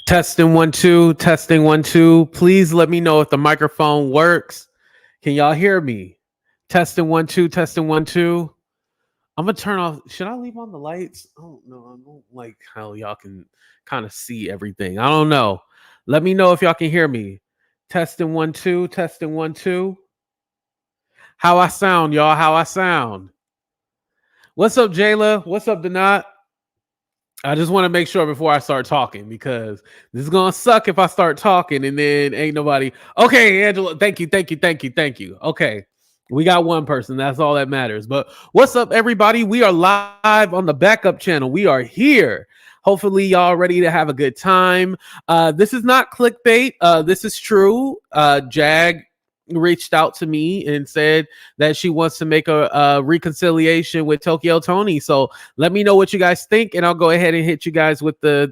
Testing 1 2, testing 1 2. Please let me know if the microphone works. Can y'all hear me? Testing 1 2, testing 1 2. I'm gonna turn off. Should I leave on the lights? I don't know. I don't like how y'all can kind of see everything. I don't know. Let me know if y'all can hear me. Testing 1 2, testing 1 2. How I sound, y'all? How I sound? What's up, Jayla? What's up, Donat? I just want to make sure before I start talking because this is gonna suck if I start talking and then ain't nobody. Okay, Angela, thank you, thank you, thank you, thank you. Okay, we got one person. That's all that matters. But what's up, everybody? We are live on the backup channel. We are here. Hopefully, y'all ready to have a good time. This is not clickbait. This is true. Jag reached out to me and said that she wants to make a reconciliation with Tokyo Toni. So let me know what you guys think, and I'll go ahead and hit you guys with the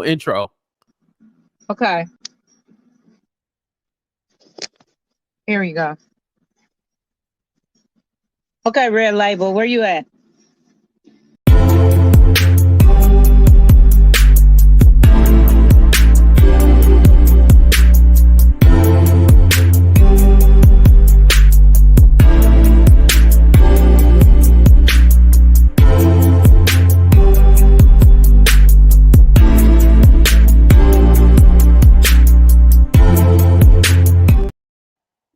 intro. Okay. Here you go. Okay, Red Label, where you at?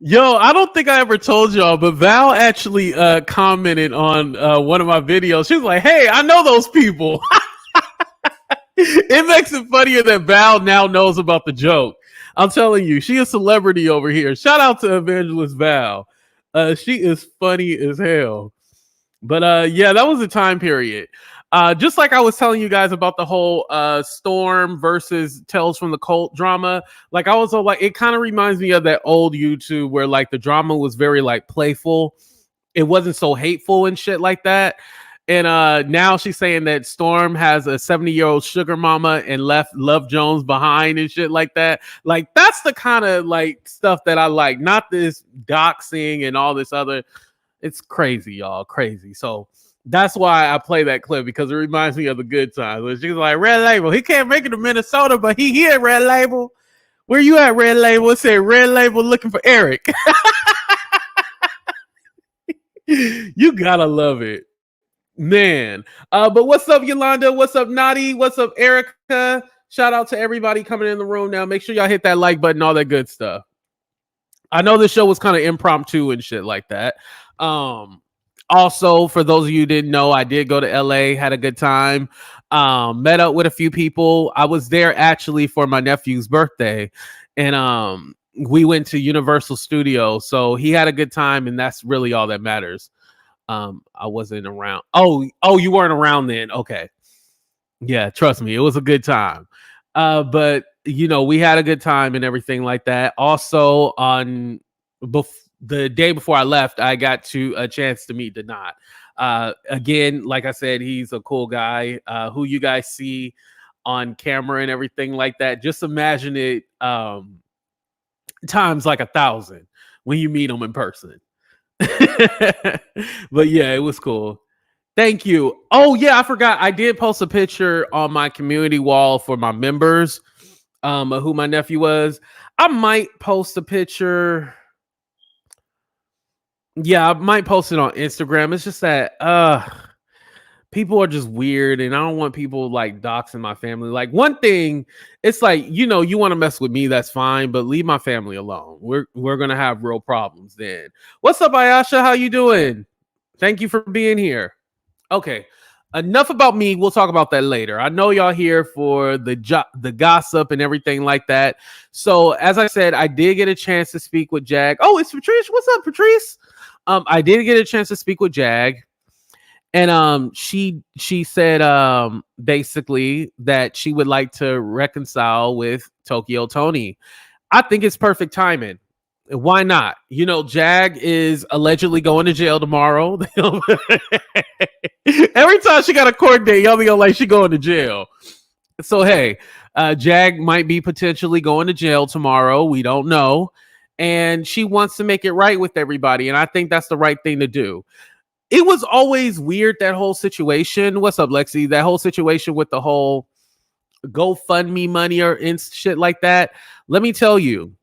Yo, I don't think I ever told y'all, but Val actually commented on one of my videos. She was like, "Hey, I know those people." It makes it funnier that Val now knows about the joke. I'm telling you, she is a celebrity over here. Shout out to Evangelist Val. She is funny as hell. But yeah, that was a time period. Just like I was telling you guys about the whole Storm versus Tales from the Cult drama, like I was like, it kind of reminds me of that old YouTube where like the drama was very like playful. It wasn't so hateful and shit like that. And now she's saying that Storm has a 70-year-old sugar mama and left Love Jones behind and shit like that. Like that's the kind of like stuff that I like, not this doxing and all this other. It's crazy, y'all, crazy. So that's why I play that clip, because it reminds me of the good times. When she's like, Red Label, he can't make it to Minnesota, but he here, Red Label. Where you at, Red Label? It said Red Label looking for Eric. You gotta love it, man. But what's up, Yolanda? What's up, Nadi? What's up, Erica? Shout out to everybody coming in the room now. Make sure y'all hit that like button, all that good stuff. I know this show was kind of impromptu and shit like that. Also, for those of you who didn't know, I did go to LA, had a good time, met up with a few people. I was there actually for my nephew's birthday, and we went to Universal Studios. So he had a good time, and that's really all that matters. I wasn't around. Oh, you weren't around then. Okay. Yeah, trust me, it was a good time. But you know, we had a good time and everything like that. Also, on the day before I left, I got a chance to meet Donat. Again, like I said, he's a cool guy who you guys see on camera and everything like that. Just imagine it times like 1,000 when you meet him in person. But yeah, it was cool. Thank you. Oh yeah, I forgot. I did post a picture on my community wall for my members, of who my nephew was. I might post a picture. Yeah, I might post it on Instagram. It's just that people are just weird, and I don't want people like doxing my family. Like one thing, it's like, you know, you want to mess with me, that's fine, but leave my family alone. We're gonna have real problems then. What's up, Ayasha? How you doing? Thank you for being here. Okay, enough about me. We'll talk about that later. I know y'all here for the gossip and everything like that. So as I said, I did get a chance to speak with Jag. Oh, it's Patrice. What's up, Patrice? I did get a chance to speak with Jag, and she said basically that she would like to reconcile with Tokyo Toni. I think it's perfect timing. Why not? You know, Jag is allegedly going to jail tomorrow. Every time she got a court date, y'all be like, she going to jail. So hey, Jag might be potentially going to jail tomorrow. We don't know. And she wants to make it right with everybody. And I think that's the right thing to do. It was always weird, that whole situation. What's up, Lexi? That whole situation with the whole GoFundMe money or shit like that. Let me tell you,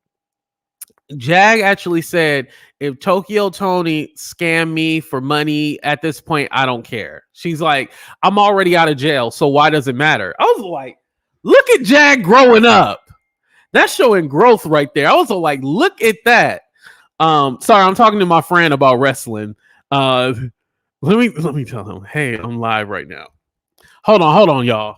Jag actually said, if Tokyo Toni scammed me for money at this point, I don't care. She's like, I'm already out of jail, so why does it matter? I was like, look at Jag growing up. That's showing growth right there. I was like, look at that. Sorry, I'm talking to my friend about wrestling. Let me tell him, hey, I'm live right now. Hold on, y'all.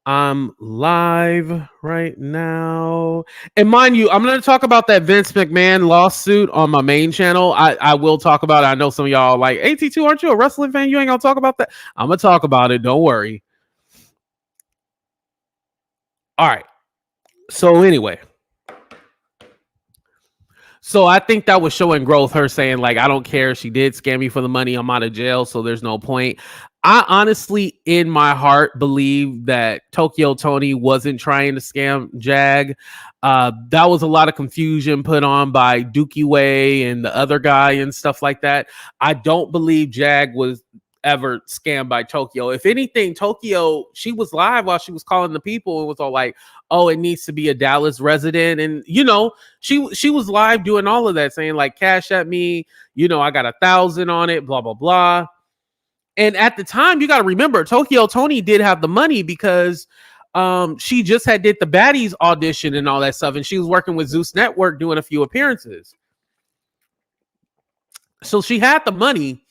I'm live right now. And mind you, I'm going to talk about that Vince McMahon lawsuit on my main channel. I will talk about it. I know some of y'all are like, AT2, aren't you a wrestling fan? You ain't going to talk about that? I'm going to talk about it. Don't worry. All right. So anyway. So I think that was showing growth, her saying, like, I don't care. She did scam me for the money. I'm out of jail, so there's no point. I honestly, in my heart, believe that Tokyo Toni wasn't trying to scam Jag. That was a lot of confusion put on by Dookie Way and the other guy and stuff like that. I don't believe Jag was ever scammed by Tokyo. If anything, Tokyo, she was live while she was calling the people and was all like, oh, it needs to be a Dallas resident. And, you know, she was live doing all of that, saying like, cash at me, you know, I got 1,000 on it, blah, blah, blah. And at the time, you got to remember, Tokyo Toni did have the money because she just had did the Baddies audition and all that stuff. And she was working with Zeus Network doing a few appearances. So she had the money.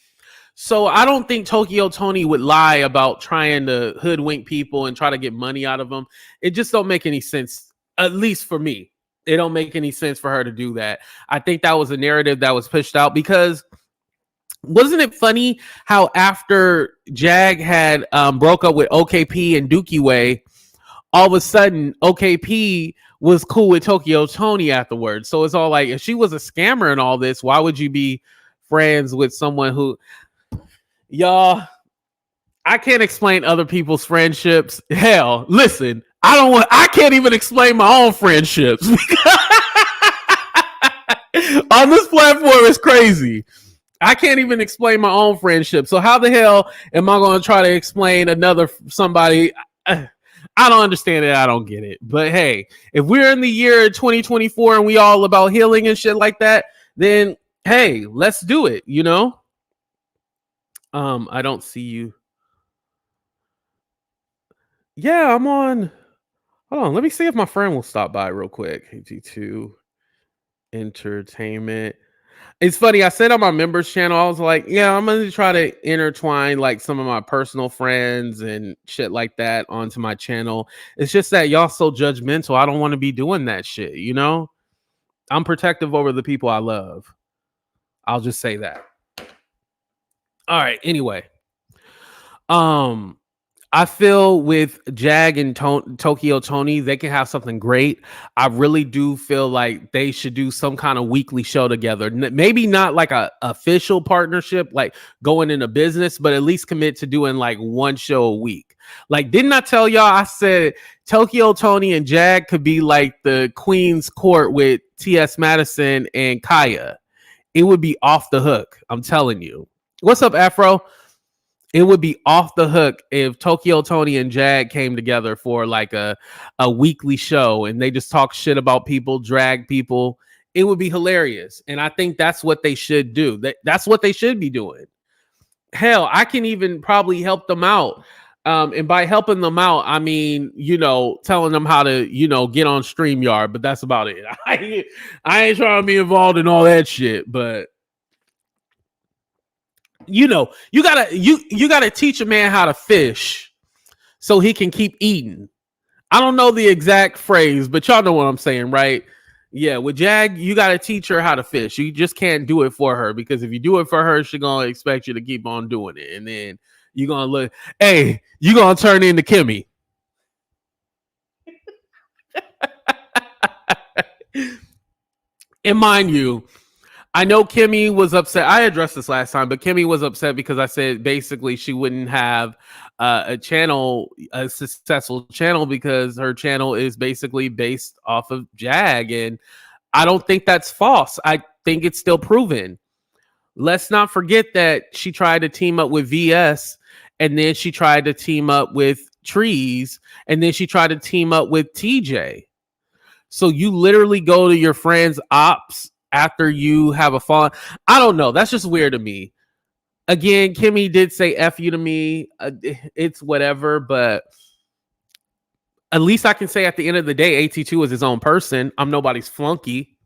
So I don't think Tokyo Toni would lie about trying to hoodwink people and try to get money out of them. It just don't make any sense, at least for me. It don't make any sense for her to do that. I think that was a narrative that was pushed out because wasn't it funny how after Jag had broke up with OKP and Dookie Way, all of a sudden OKP was cool with Tokyo Toni afterwards. So it's all like, if she was a scammer and all this, why would you be friends with someone who... Y'all, I can't explain other people's friendships. Hell, listen, I can't even explain my own friendships. On this platform, it's crazy. I can't even explain my own friendship. So how the hell am I going to try to explain somebody? I don't understand it. I don't get it. But hey, if we're in the year 2024 and we all about healing and shit like that, then hey, let's do it, you know? I don't see you. Yeah, I'm on. Hold on, let me see if my friend will stop by real quick. AT2 Entertainment. It's funny, I said on my members channel, I was like, yeah, I'm gonna try to intertwine like some of my personal friends and shit like that onto my channel. It's just that y'all so judgmental. I don't want to be doing that shit, you know? I'm protective over the people I love. I'll just say that. All right, anyway. I feel with Jag and Tokyo Toni, they can have something great. I really do feel like they should do some kind of weekly show together. Maybe not like a official partnership, like going into business, but at least commit to doing like one show a week. Like, didn't I tell y'all, I said Tokyo Toni and Jag could be like the Queen's Court with T.S. Madison and Kaya. It would be off the hook. I'm telling you. What's up, Afro? It would be off the hook if Tokyo Toni and Jag came together for like a weekly show and they just talk shit about people, drag people. It would be hilarious. And I think that's what they should do. That's what they should be doing. Hell, I can even probably help them out. And by helping them out, I mean, you know, telling them how to, you know, get on StreamYard, but that's about it. I ain't trying to be involved in all that shit, but you know, you gotta teach a man how to fish so he can keep eating. I don't know the exact phrase, but y'all know what I'm saying, right? Yeah, with Jag, you gotta teach her how to fish. You just can't do it for her because if you do it for her, she's gonna expect you to keep on doing it, and then you're gonna look, hey, you're gonna turn into Kimmy. And mind you, I know Kimmy was upset. I addressed this last time, but Kimmy was upset because I said basically she wouldn't have a successful channel because her channel is basically based off of Jag. And I don't think that's false. I think it's still proven. Let's not forget that she tried to team up with VS and then she tried to team up with trees, and then she tried to team up with TJ. So you literally go to your friend's ops after you have a fall. I don't know. That's just weird to me. Again, Kimmy did say F you to me. It's whatever, but at least I can say at the end of the day, AT2 is his own person. I'm nobody's flunky.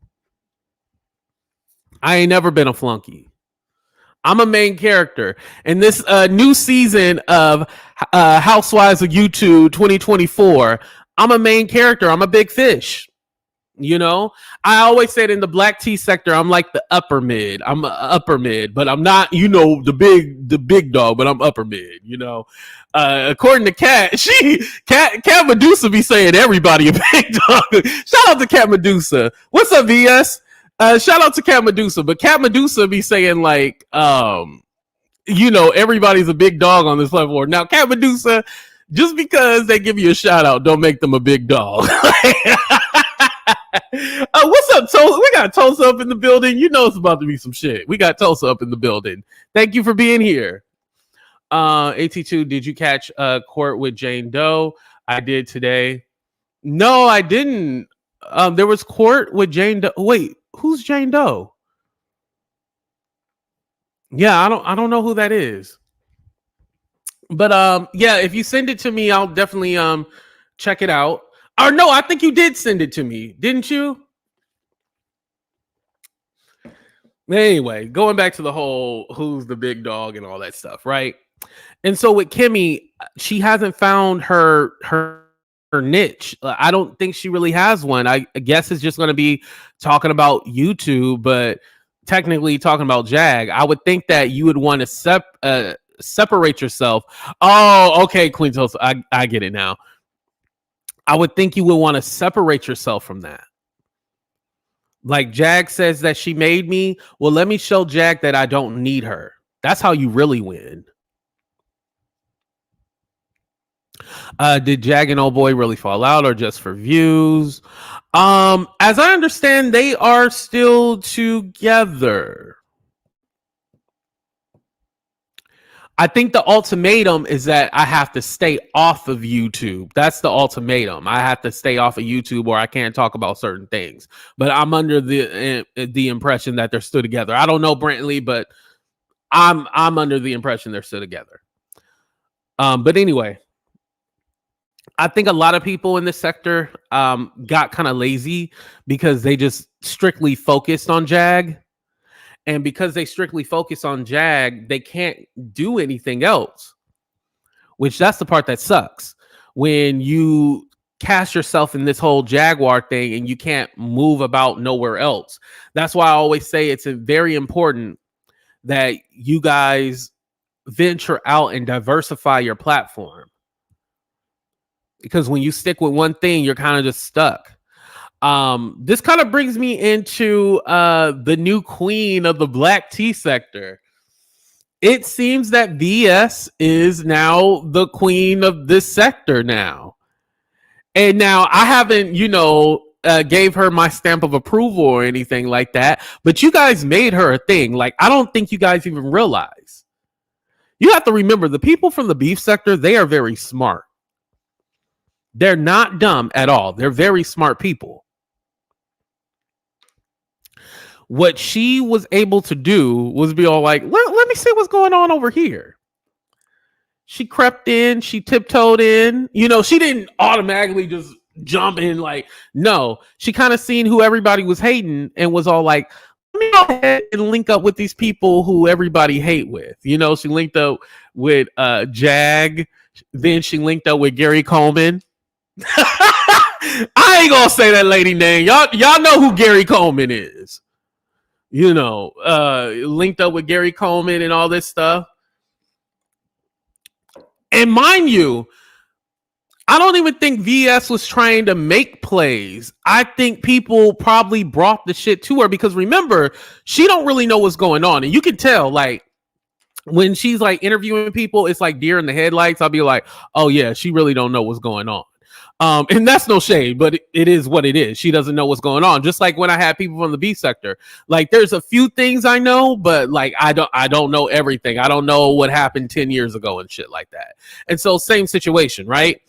I ain't never been a flunky. I'm a main character. And this new season of Housewives of YouTube 2024, I'm a main character. I'm a big fish. You know, I always said in the black tea sector, I'm like the upper mid. I'm upper mid, but I'm not, you know, the big dog, but I'm upper mid, you know. According to Kat, Kat Medusa be saying everybody a big dog. Shout out to Kat Medusa. What's up, VS? Shout out to Kat Medusa, but Kat Medusa be saying like, you know, everybody's a big dog on this platform. Now, Kat Medusa, just because they give you a shout out, don't make them a big dog. What's up, Tulsa? We got Tulsa up in the building. You know it's about to be some shit. We got Tulsa up in the building. Thank you for being here. AT2, did you catch court with Jane Doe? I did today. No, I didn't. There was court with Jane Doe. Wait, who's Jane Doe? Yeah, I don't know who that is. But yeah, if you send it to me, I'll definitely check it out. Or no, I think you did send it to me, didn't you? Anyway, going back to the whole who's the big dog and all that stuff, right? And so with Kimmy, she hasn't found her niche. I don't think she really has one. I guess it's just going to be talking about YouTube, but technically talking about Jag. I would think that you would want to separate yourself. Oh, okay, Queen Tulsa, I get it now. I would think you would want to separate yourself from that. Like Jag says that she made me. Well, let me show Jag that I don't need her. That's how you really win. Did Jag and Old Boy really fall out or just for views? As I understand, they are still together. I think the ultimatum is that I have to stay off of YouTube. That's the ultimatum. I have to stay off of YouTube or I can't talk about certain things. But I'm under the impression that they're still together. I don't know Brantley, but I'm under the impression they're still together. But anyway, I think a lot of people in this sector got kind of lazy because they just strictly focused on Jag. And because they strictly focus on Jag, they can't do anything else, which that's the part that sucks. When you cast yourself in this whole Jaguar thing and you can't move about nowhere else. That's why I always say it's very important that you guys venture out and diversify your platform. Because when you stick with one thing, you're kind of just stuck. This kind of brings me into the new queen of the black tea sector. It seems that VS is now the queen of this sector now. And now I haven't, gave her my stamp of approval or anything like that, but you guys made her a thing. Like, I don't think you guys even realize. You have to remember the people from the beef sector, they are very smart. They're not dumb at all. They're very smart people. What she was able to do was be all like, let me see what's going on over here. She crept in, she tiptoed in. She didn't automatically just jump in like, no. She kind of seen who everybody was hating and was all like, let me go ahead and link up with these people who everybody hate with. She linked up with Jag. Then she linked up with Gary Coleman. I ain't gonna say that lady name. Y'all know who Gary Coleman is. Linked up with Gary Coleman and all this stuff. And mind you, I don't even think VS was trying to make plays. I think people probably brought the shit to her because remember, she don't really know what's going on. And you can tell, like, when she's like interviewing people, it's like deer in the headlights. I'll be like, oh yeah, she really don't know what's going on. And that's no shade, but it is what it is. She doesn't know what's going on. Just like when I had people from the B sector, like there's a few things I know, but like I don't know everything. I don't know what happened 10 years ago and shit like that. And so same situation, right?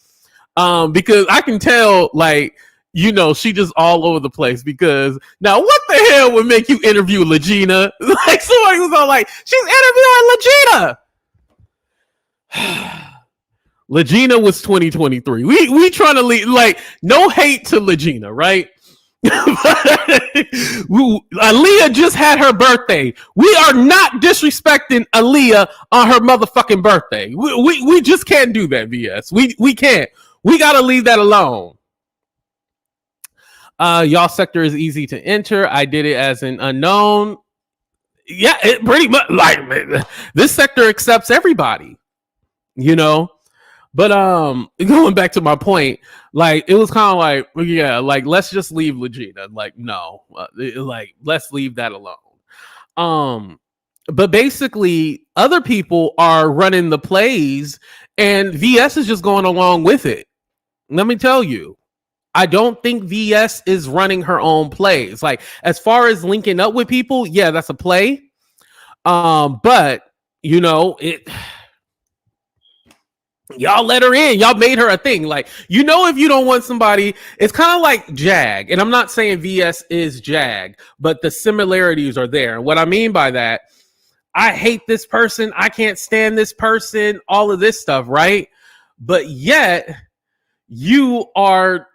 Because I can tell, like, you know, she just all over the place. Because now, what the hell would make you interview Legina? Like somebody was all like, she's interviewing Legina. Legina was 2023. We trying to leave, like, no hate to Legina, right? Aaliyah just had her birthday. We are not disrespecting Aaliyah on her motherfucking birthday. We just can't do that, VS. We can't. We gotta leave that alone. Y'all sector is easy to enter. I did it as an unknown. Yeah, it pretty much, like, this sector accepts everybody, you know. But going back to my point, like it was kind of like, yeah, like let's just leave Legina. Like, no, like let's leave that alone. But basically, other people are running the plays, and VS is just going along with it. Let me tell you, I don't think VS is running her own plays. Like, as far as linking up with people, yeah, that's a play. But you know, y'all let her in. Y'all made her a thing. Like, you know, if you don't want somebody, it's kind of like Jag. And I'm not saying VS is Jag, but the similarities are there. And what I mean by that, I hate this person, I can't stand this person, all of this stuff, right? But yet, you are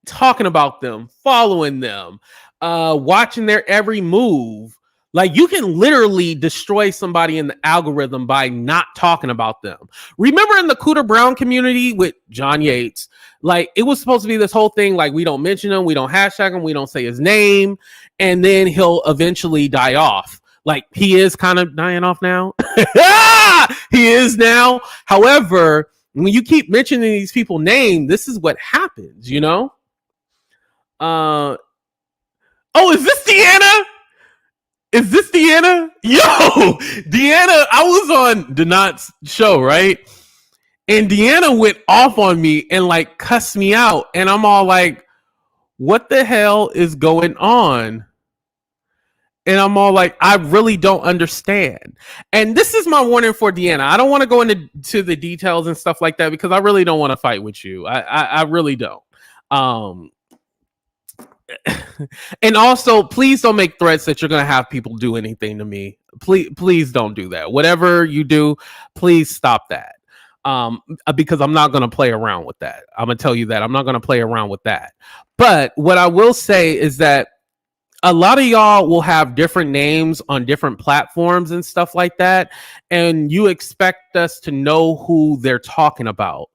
talking about them, following them, watching their every move. Like, you can literally destroy somebody in the algorithm by not talking about them. Remember in the Cooter Brown community with John Yates, like it was supposed to be this whole thing, like we don't mention him, we don't hashtag him, we don't say his name, and then he'll eventually die off. Like, he is kind of dying off now. He is now. However, when you keep mentioning these people's names, this is what happens, you know? Oh, is this Deanna? Is this Deanna? Yo, Deanna, I was on Donat's show, right? And Deanna went off on me and like cussed me out. And I'm all like, what the hell is going on? And I'm all like, I really don't understand. And this is my warning for Deanna. I don't want to go into the details and stuff like that because I really don't want to fight with you. I really don't. And also, please don't make threats that you're going to have people do anything to me. Please don't do that. Whatever you do, please stop that. Because I'm not going to play around with that. I'm going to tell you that. I'm not going to play around with that. But what I will say is that a lot of y'all will have different names on different platforms and stuff like that. And you expect us to know who they're talking about.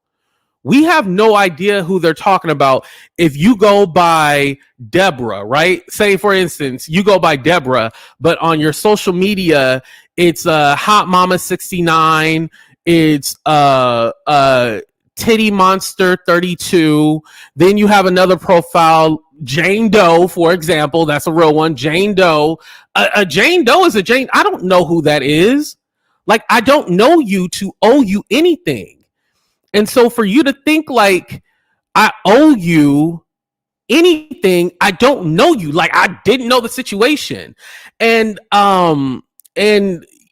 We have no idea who they're talking about. If you go by Deborah, right? Say, for instance, you go by Deborah, but on your social media, it's Hot Mama 69. It's Titty Monster 32. Then you have another profile, Jane Doe, for example. That's a real one. Jane Doe. A Jane Doe is a Jane. I don't know who that is. Like, I don't know you to owe you anything. And so for you to think like I owe you anything, I don't know you. Like, I didn't know the situation. And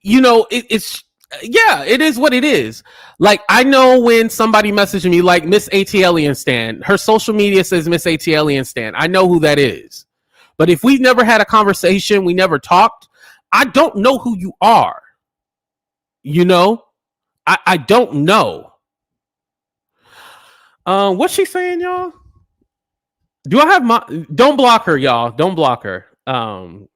you know, it's yeah, it is what it is. Like, I know when somebody messaged me like Miss ATLian Stan, her social media says Miss ATLian Stan. I know who that is. But if we've never had a conversation, we never talked, I don't know who you are. You know? I don't know. What's she saying, y'all? Do I have my... Don't block her, y'all. Don't block her. And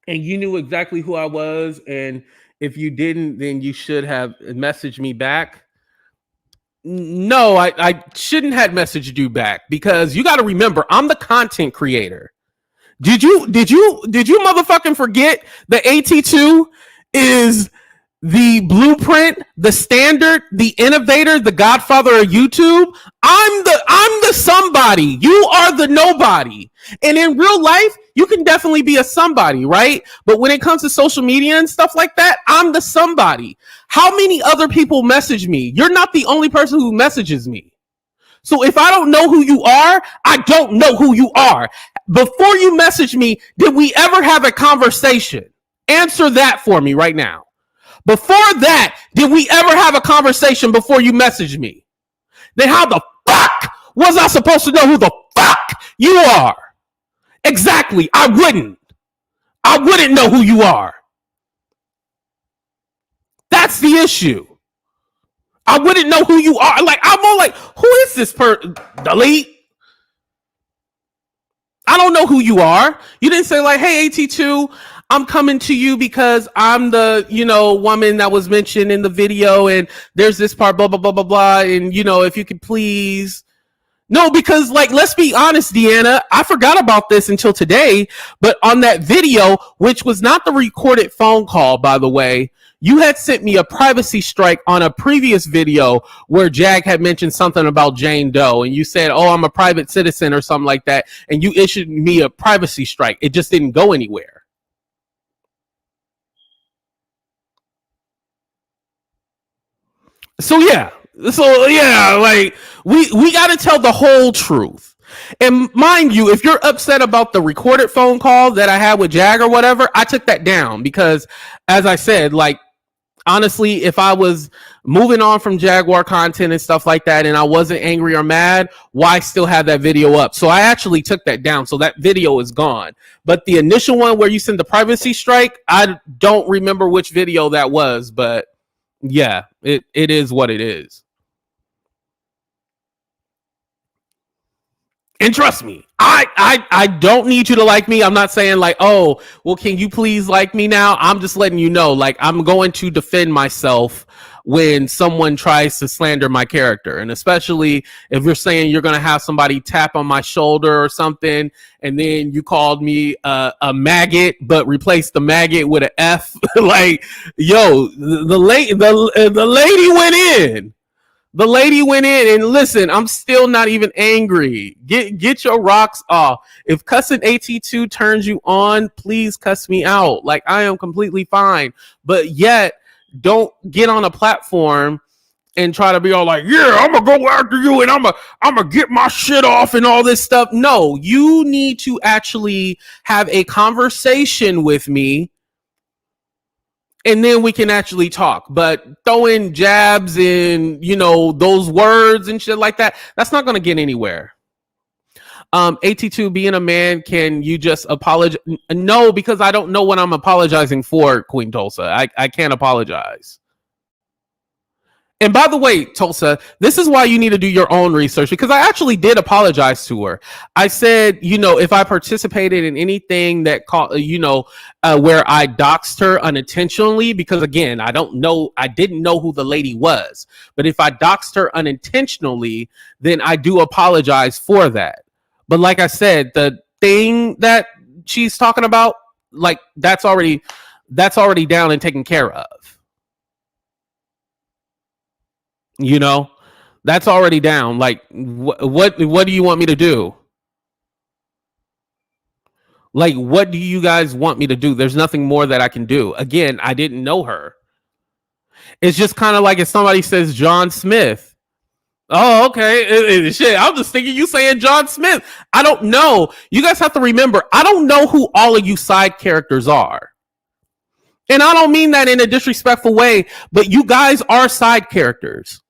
you knew exactly who I was, and if you didn't, then you should have messaged me back. No, I shouldn't have messaged you back, because you got to remember, I'm the content creator. Did you motherfucking forget the AT2 is the blueprint, the standard, the innovator, the godfather of YouTube? I'm the somebody. You are the nobody. And in real life, you can definitely be a somebody, right? But when it comes to social media and stuff like that, I'm the somebody. How many other people message me? You're not the only person who messages me. So if I don't know who you are, I don't know who you are. Before you message me, did we ever have a conversation? Answer that for me right now. Before that, did we ever have a conversation before you messaged me? Then how the fuck was I supposed to know who the fuck you are? Exactly. I wouldn't know who you are. That's the issue. I wouldn't know who you are. Like, I'm all like, who is this person? Delete. I don't know who you are. You didn't say like, hey, AT2, I'm coming to you because I'm the, woman that was mentioned in the video and there's this part, blah, blah, blah, blah, blah. And, if you could please. No, because like, let's be honest, Deanna, I forgot about this until today, but on that video, which was not the recorded phone call, by the way, you had sent me a privacy strike on a previous video where Jag had mentioned something about Jane Doe, and you said, oh, I'm a private citizen or something like that, and you issued me a privacy strike. It just didn't go anywhere. So yeah, like we got to tell the whole truth. And mind you, if you're upset about the recorded phone call that I had with Jag or whatever, I took that down because, as I said, like, honestly, if I was moving on from Jaguar content and stuff like that and I wasn't angry or mad, why still have that video up? So I actually took that down. So that video is gone. But the initial one where you sent the privacy strike, I don't remember which video that was, but yeah, it is what it is. And trust me, I don't need you to like me. I'm not saying like, oh, well, can you please like me now? I'm just letting you know, like, I'm going to defend myself when someone tries to slander my character. And especially if you're saying you're going to have somebody tap on my shoulder or something, and then you called me a maggot, but replaced the maggot with an F. Like, yo, the lady went in. The lady went in, and listen, I'm still not even angry. Get your rocks off. If cussing AT2 turns you on, please cuss me out. Like, I am completely fine. But yet, don't get on a platform and try to be all like, yeah, I'm gonna go after you and I'm gonna get my shit off and all this stuff. No, you need to actually have a conversation with me, and then we can actually talk. But throwing jabs and, those words and shit like that, that's not going to get anywhere. AT2, being a man, can you just apologize? No, because I don't know what I'm apologizing for, Queen Tulsa. I can't apologize. And by the way, Tulsa, this is why you need to do your own research, because I actually did apologize to her. I said, if I participated in anything that where I doxed her unintentionally, because again, I didn't know who the lady was. But if I doxed her unintentionally, then I do apologize for that. But like I said, the thing that she's talking about, like, that's already down and taken care of. That's already down. Like, what do you want me to do? Like, what do you guys want me to do? There's nothing more that I can do. Again, I didn't know her. It's just kind of like if somebody says John Smith. Oh, okay. Shit, I'm just thinking you saying John Smith. I don't know. You guys have to remember, I don't know who all of you side characters are. And I don't mean that in a disrespectful way, but you guys are side characters.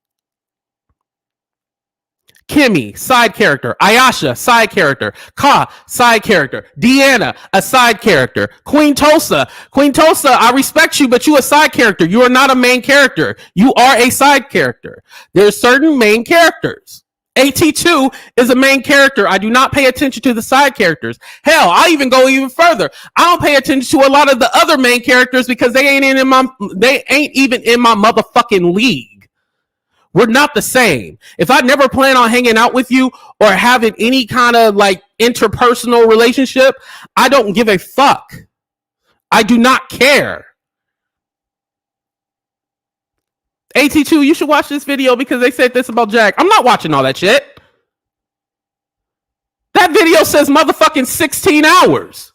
Kimmy, side character. Ayasha, side character. Ka, side character. Deanna, a side character. Queen Tulsa, I respect you, but you a side character. You are not a main character. You are a side character. There's certain main characters. AT2 is a main character. I do not pay attention to the side characters. Hell, I'll even go even further. I don't pay attention to a lot of the other main characters because they ain't even in my motherfucking league. We're not the same. If I never plan on hanging out with you or having any kind of like interpersonal relationship, I don't give a fuck. I do not care. AT2, you should watch this video because they said this about Jack. I'm not watching all that shit. That video says motherfucking 16 hours.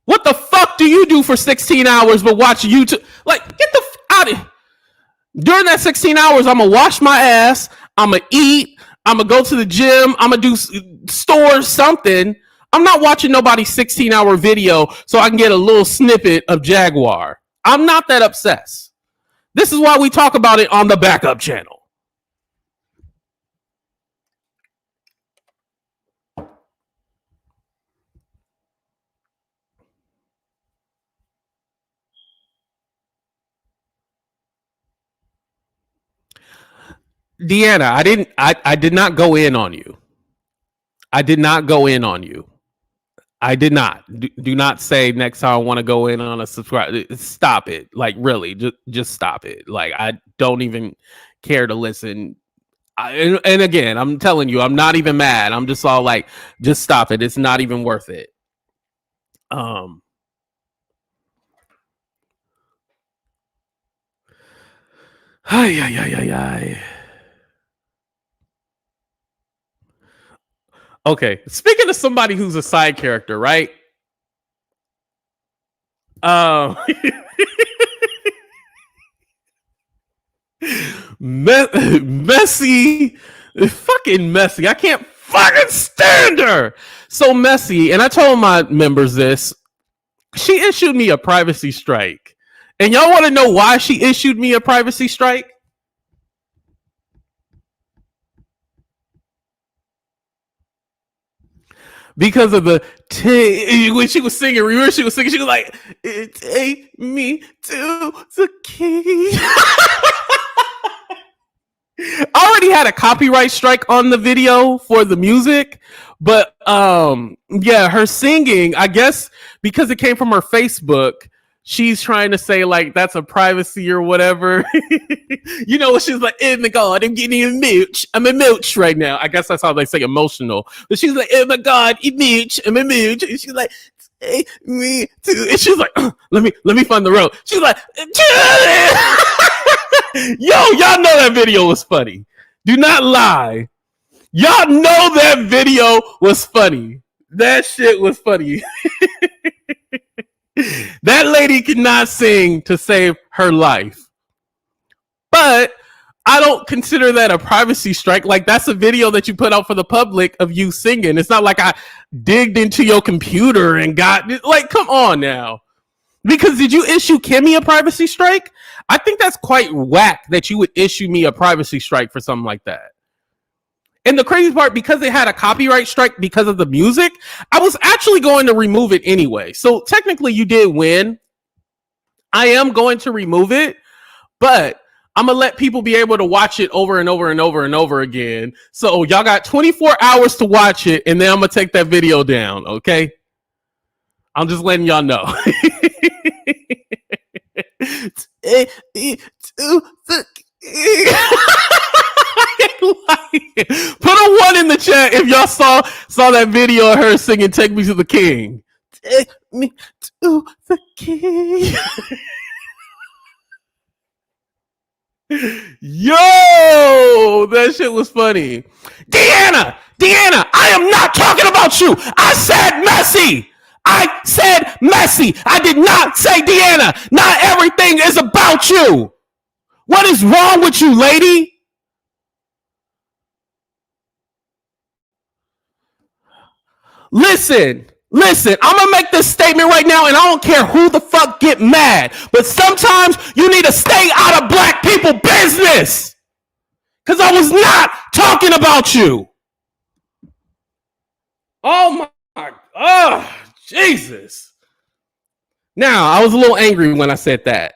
What the fuck do you do for 16 hours but watch YouTube? Like, get the out of here. During that 16 hours, I'm going to wash my ass. I'm going to eat. I'm gonna go to the gym. I'm gonna do stores something. I'm not watching nobody's 16-hour video so I can get a little snippet of Jaguar. I'm not that obsessed. This is why we talk about it on the backup channel. Deanna, I did not go in on you. I did not go in on you. I did not. Do not say next time I want to go in on a subscribe. Stop it. Like, really, just stop it. Like, I don't even care to listen. And again, I'm telling you, I'm not even mad. I'm just all like, just stop it. It's not even worth it. Okay, speaking of somebody who's a side character, right? Messy, fucking messy. I can't fucking stand her. So messy, and I told my members this. She issued me a privacy strike, and y'all want to know why she issued me a privacy strike? Because of the when she was singing, remember she was singing, she was like, "Take me to the king." I already had a copyright strike on the video for the music, but yeah, her singing, I guess because it came from her Facebook, she's trying to say like that's a privacy or whatever. You know, she's like, "Oh my god, I'm getting a mooch. I'm a mooch right now." I guess that's how they say emotional. But she's like, "Oh my god, a mooch. I'm a mooch." And she's like, "Take me to," and she's like, let me find the road. She's like, yo, y'all know that video was funny. Do not lie. Y'all know that video was funny. That shit was funny. That lady could not sing to save her life. But I don't consider that a privacy strike. Like, that's a video that you put out for the public of you singing. It's not like I digged into your computer and got, like, come on now. Because did you issue Kimmy a privacy strike? I think that's quite whack that you would issue me a privacy strike for something like that. And the crazy part, because they had a copyright strike because of the music, I was actually going to remove it anyway. So technically you did win. I am going to remove it, but I'm going to let people be able to watch it over and over and over and over again. So y'all got 24 hours to watch it, and then I'm going to take that video down, okay? I'm just letting y'all know. Put a 1 in the chat if y'all saw that video of her singing "Take Me to the King." Take me to the king. Yo, that shit was funny. Deanna, I am not talking about you. I said messy. I did not say Deanna. Not everything is about you. What is wrong with you, lady? Listen, I'm gonna make this statement right now, and I don't care who the fuck get mad, but sometimes you need to stay out of black people business. Because I was not talking about you. Oh my, oh, Jesus. Now, I was a little angry when I said that.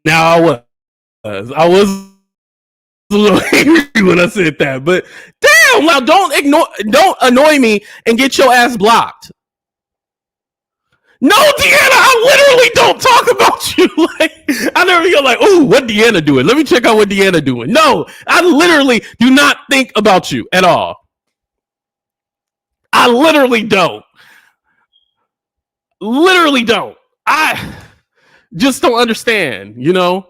Now I was a little angry when I said that, but damn, now don't annoy me and get your ass blocked. No, Deanna, I literally don't talk about you. Like, I never go like, "Ooh, what Deanna doing? Let me check out what Deanna doing." No, I literally do not think about you at all. I literally don't. Literally don't. I just don't understand, you know?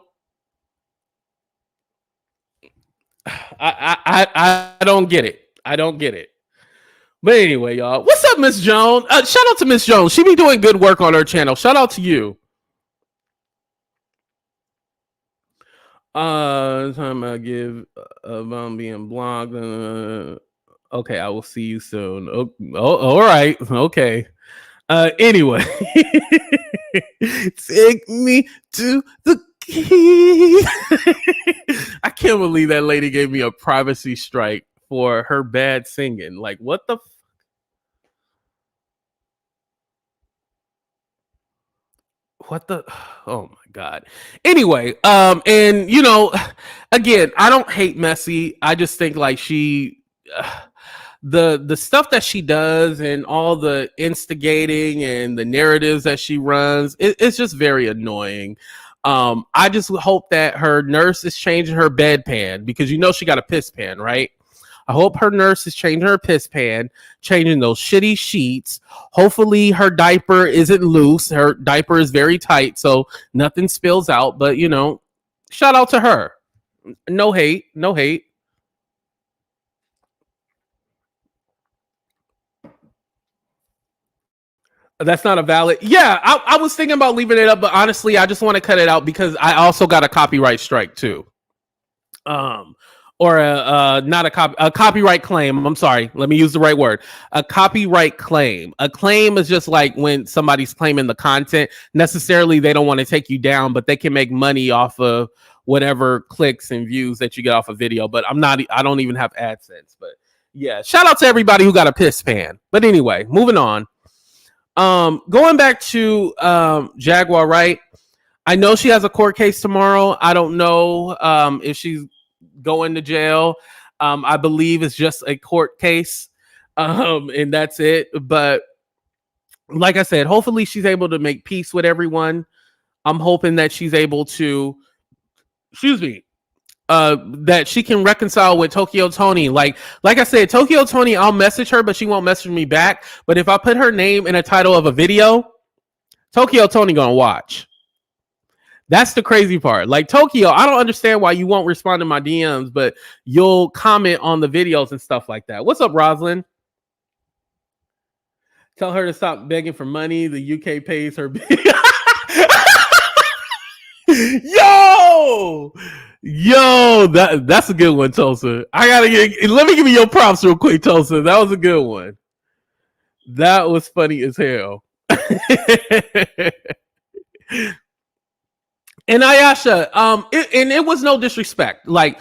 I don't get it. I don't get it. But anyway, y'all, what's up, Miss Jones? Shout out to Miss Jones. She be doing good work on her channel. Shout out to you. Time I give about being blocked. Okay, I will see you soon. All right. Okay. Anyway, take me to the key. I can't believe that lady gave me a privacy strike for her bad singing. Like, what the? What the? Oh my god. Anyway, and again, I don't hate Messi. I just think like she. The stuff that she does and all the instigating and the narratives that she runs, it's just very annoying. I just hope that her nurse is changing her bedpan because she got a piss pan, right? I hope her nurse is changing her piss pan, changing those shitty sheets. Hopefully her diaper isn't loose. Her diaper is very tight, so nothing spills out. But shout out to her. No hate, no hate. That's not a valid. Yeah, I was thinking about leaving it up, but honestly, I just want to cut it out because I also got a copyright strike too. Um, or not a copyright claim. I'm sorry. Let me use the right word. A copyright claim. A claim is just like when somebody's claiming the content. Necessarily, they don't want to take you down, but they can make money off of whatever clicks and views that you get off a video. But I don't even have AdSense. But yeah, shout out to everybody who got a piss pan. But anyway, moving on. Going back to Jaguar Wright, I know she has a court case tomorrow. I don't know if she's going to jail. I believe it's just a court case, and that's it. But like I said, hopefully she's able to make peace with everyone. I'm hoping that she's able to, that she can reconcile with Tokyo Toni. Like I said, Tokyo Toni, I'll message her, but she won't message me back. But if I put her name in a title of a video, Tokyo Toni gonna watch. That's the crazy part. Like Tokyo, I don't understand why you won't respond to my DMs, but you'll comment on the videos and stuff like that. What's up, Roslyn? Tell her to stop begging for money. The UK pays her. Yo, that's a good one, Tulsa. Let me give you your props real quick, Tulsa. That was a good one. That was funny as hell. And Ayasha, it was no disrespect. Like,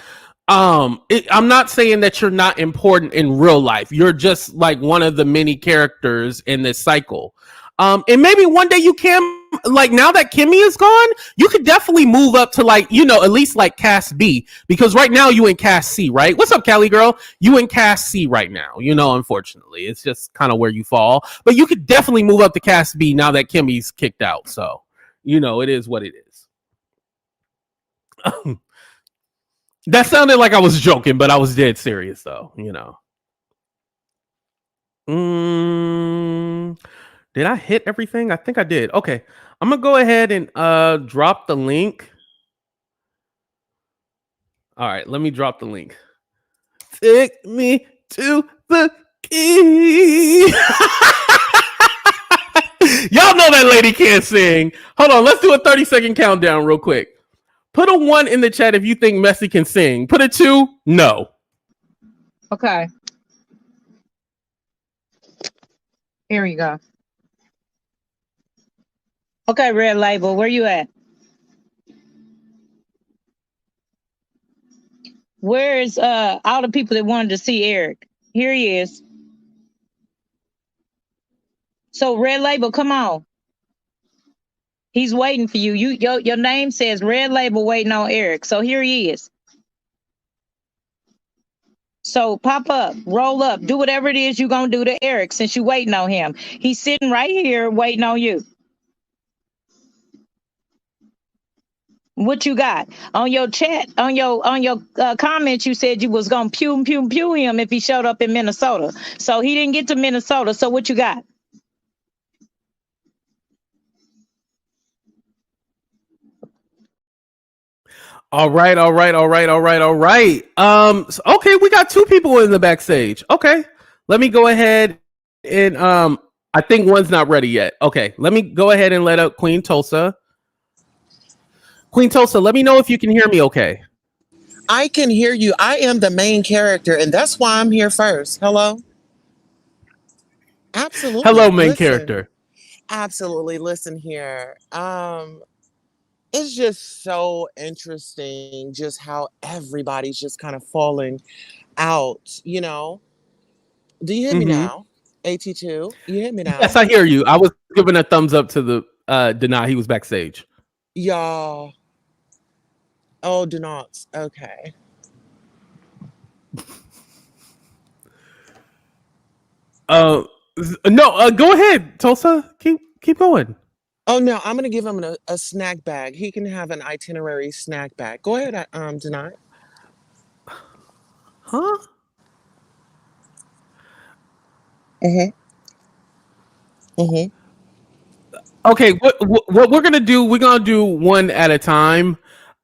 I'm not saying that you're not important in real life. You're just like one of the many characters in this cycle. And maybe one day you can, like, now that Kimmy is gone, you could definitely move up to like, at least like cast B, because right now you in cast C, right? What's up, Cali girl? You in cast C right now, unfortunately. It's just kind of where you fall, but you could definitely move up to cast B now that Kimmy's kicked out. So, it is what it is. That sounded like I was joking, but I was dead serious though, Did I hit everything? I think I did. Okay. I'm going to go ahead and drop the link. All right. Let me drop the link. Take me to the key. Y'all know that lady can't sing. Hold on. Let's do a 30-second countdown real quick. Put a 1 in the chat if you think Messi can sing. Put a 2. No. Okay. Here you go. Okay, Red Label, where you at? Where is all the people that wanted to see Eric? Here he is. So Red Label, come on. He's waiting for you. Your name says Red Label waiting on Eric. So here he is. So pop up, roll up, do whatever it is you're gonna do to Eric since you're waiting on him. He's sitting right here waiting on you. What you got on your chat, on your comments? You said you was gonna pew him if he showed up in Minnesota. So he didn't get to Minnesota. So what you got? All right. So, okay, we got 2 people in the backstage. Okay, let me go ahead and I think one's not ready yet. Okay, let me go ahead and let up Queen Tulsa. Queen Tulsa, let me know if you can hear me okay. I can hear you. I am the main character, and that's why I'm here first. Hello? Hello, Absolutely. main Listen. character. Absolutely. Listen here. It's just so interesting just how everybody's just kind of falling out. Do you hear me Mm-hmm. now? AT2, you hear me Yes, now? I hear you. I was giving a thumbs up to the Deny. He was backstage. Y'all. Oh, do not. Okay. Uh, no, go ahead, Tulsa. Keep going. Oh no, I'm gonna give him a snack bag. He can have an itinerary snack bag. Go ahead, Denai. Huh? Mm-hmm. Mm-hmm. Okay, what we're gonna do? We're gonna do one at a time.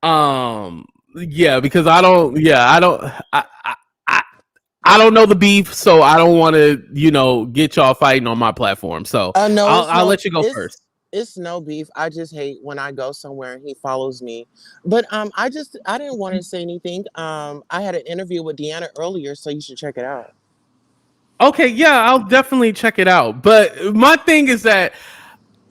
Yeah, because I, I don't know the beef, so I don't want to, get y'all fighting on my platform. So No, I'll let you go first. it's no beef. I just hate when I go somewhere and he follows me. But I didn't want to say anything. I had an interview with Deanna earlier, so you should check it out. Okay, yeah, I'll definitely check it out. But my thing is that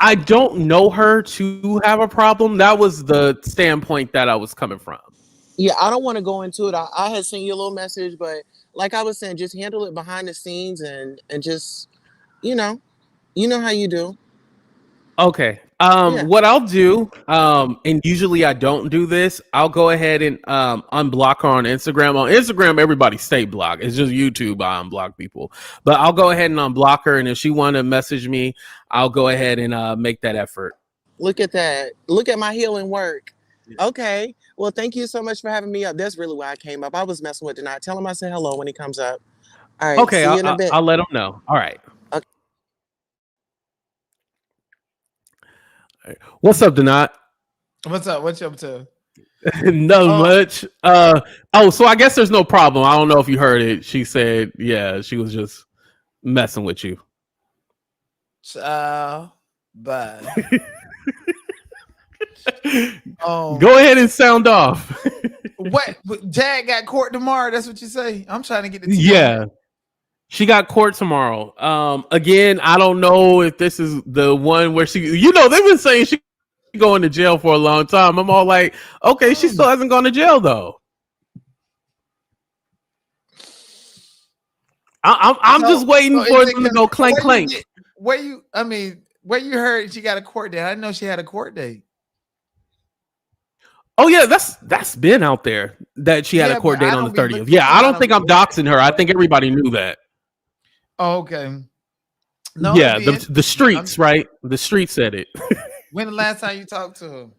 I don't know her to have a problem. That was the standpoint that I was coming from. Yeah, I don't want to go into it. I had sent you a little message, but like I was saying, just handle it behind the scenes and just you know, you know how you do. Okay. Yeah. What I'll do, and usually I don't do this, I'll go ahead and unblock her on Instagram. On Instagram, everybody stay blocked. It's just YouTube I unblock people. But I'll go ahead and unblock her, and if she want to message me, I'll go ahead and make that effort. Look at that. Look at my healing work. Okay. Well, thank you so much for having me up. That's really why I came up. I was messing with tonight. Tell him I said hello when he comes up. All right. Okay, See you in a bit. I'll let them know. All right. Okay. What's up, Donat? What's up? What you up to? Not much. So I guess there's no problem. I don't know if you heard it. She said, yeah, she was just messing with you. Bye. Go ahead and sound off. What? Jag got court tomorrow? That's what you say? I'm trying to get the Yeah. She got court tomorrow. Again, I don't know if this is the one where they've been saying she going to jail for a long time. I'm all like, okay, she still hasn't gone to jail though. I'm just waiting for them to go clank clank. Where you heard she got a court date? I didn't know she had a court date. Oh yeah, that's been out there that she had a court date on the 30th. Yeah, I don't think I'm doxing her. I think everybody knew that. Oh, okay. No, yeah, the streets, right? The streets said it. When the last time you talked to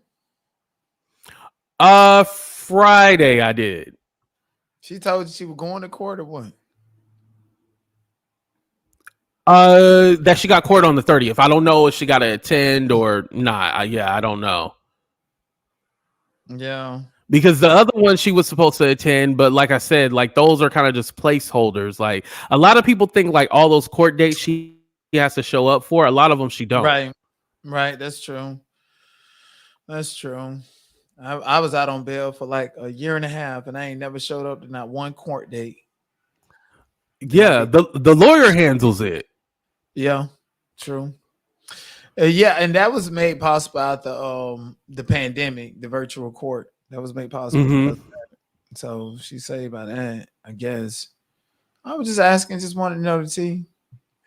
her? Friday I did. She told you she was going to court or what? That she got court on the 30th. I don't know if she got to attend or not. I don't know. Yeah. Because the other one she was supposed to attend, but like I said, like those are kind of just placeholders. Like a lot of people think like all those court dates she has to show up for. A lot of them she don't. Right. That's true. I was out on bail for like a year and a half, and I ain't never showed up to not one court date. Yeah, the lawyer handles it. Yeah, true. Yeah, and that was made possible out the pandemic, the virtual court. That was made possible. Mm-hmm. So she saved by that, I guess. I was just asking, just wanted to know the tea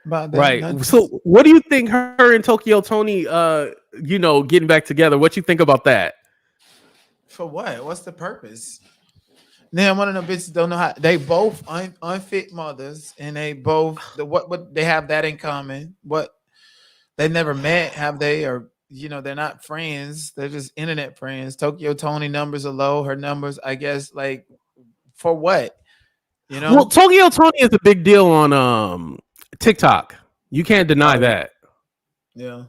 about that. Right. So what do you think her and Tokyo Toni getting back together? What you think about that? For what? What's the purpose? Then one of them bitches don't know how. They both unfit mothers, and they both what they have that in common. What they never met, have they? Or they're not friends. They're just internet friends. Tokyo Toni numbers are low. Her numbers, I guess, like for what? Well, Tokyo Toni is a big deal on TikTok. You can't deny that. Yeah.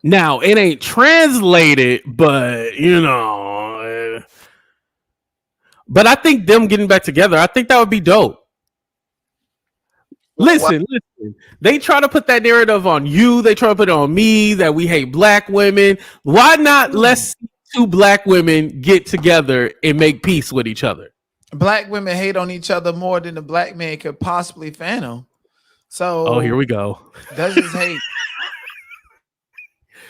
Now it ain't translated, but but I think them getting back together, I think that would be dope. Listen. They try to put that narrative on you. They try to put it on me that we hate black women. Why not? Let's see two black women get together and make peace with each other? Black women hate on each other more than the black man could possibly fathom. So, oh, here we go. That's just hate.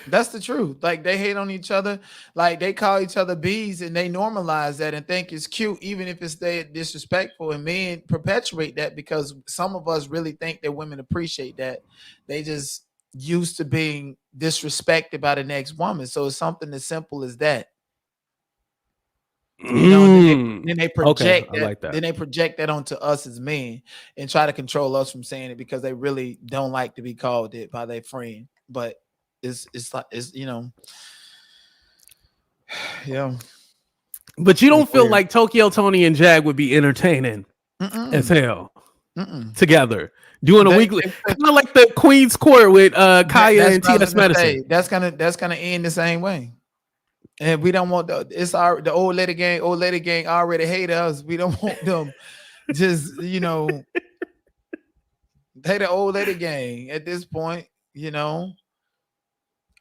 That's the truth. Like they hate on each other. Like they call each other bees and they normalize that and think it's cute, even if it's they disrespectful. And men perpetuate that because some of us really think that women appreciate that. They just used to being disrespected by the next woman. So it's something as simple as that. You know, and then they project okay, I like that. Then they project that onto us as men and try to control us from saying it because they really don't like to be called it by their friend. But it's like it's yeah. But you don't feel like Tokyo Toni and Jag would be entertaining as hell together doing a weekly, kind of like the Queen's Court with Kaya and TS Medicine. That's gonna end the same way. And we don't want the old lady gang. Old lady gang already hate us. We don't want them just hate the old lady gang at this point.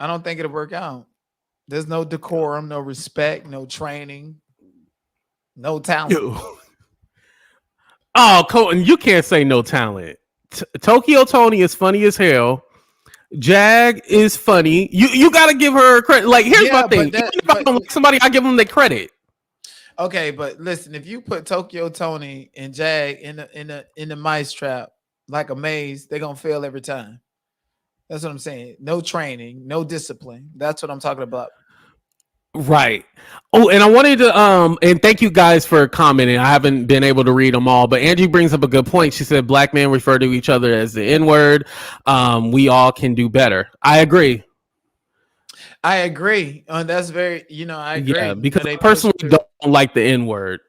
I don't think it'll work out. There's no decorum, no respect, no training, no talent. Oh, Colton, you can't say no talent. Tokyo Toni is funny as hell. Jag is funny. You got to give her credit. Like, here's my thing. Even if I don't like somebody, I give them the credit. Okay, but listen, if you put Tokyo Toni and Jag in the mice trap like a maze, they're gonna fail every time. That's what I'm saying. No training, no discipline. That's what I'm talking about. Right. Oh, and I wanted to and thank you guys for commenting. I haven't been able to read them all, but Angie brings up a good point. She said black men refer to each other as the N-word. We all can do better. I agree. That's very, I agree. Yeah, because I personally don't like the N-word.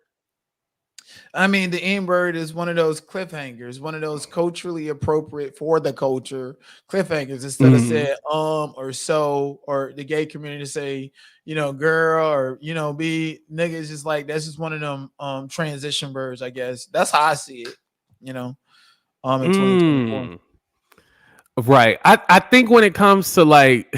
I mean, the N-word is one of those cliffhangers, one of those culturally appropriate for the culture cliffhangers. Instead of saying or so, or the gay community say, girl, or be niggas, just like that's just one of them transition words, I guess. That's how I see it, in 2024. Right. I think when it comes to like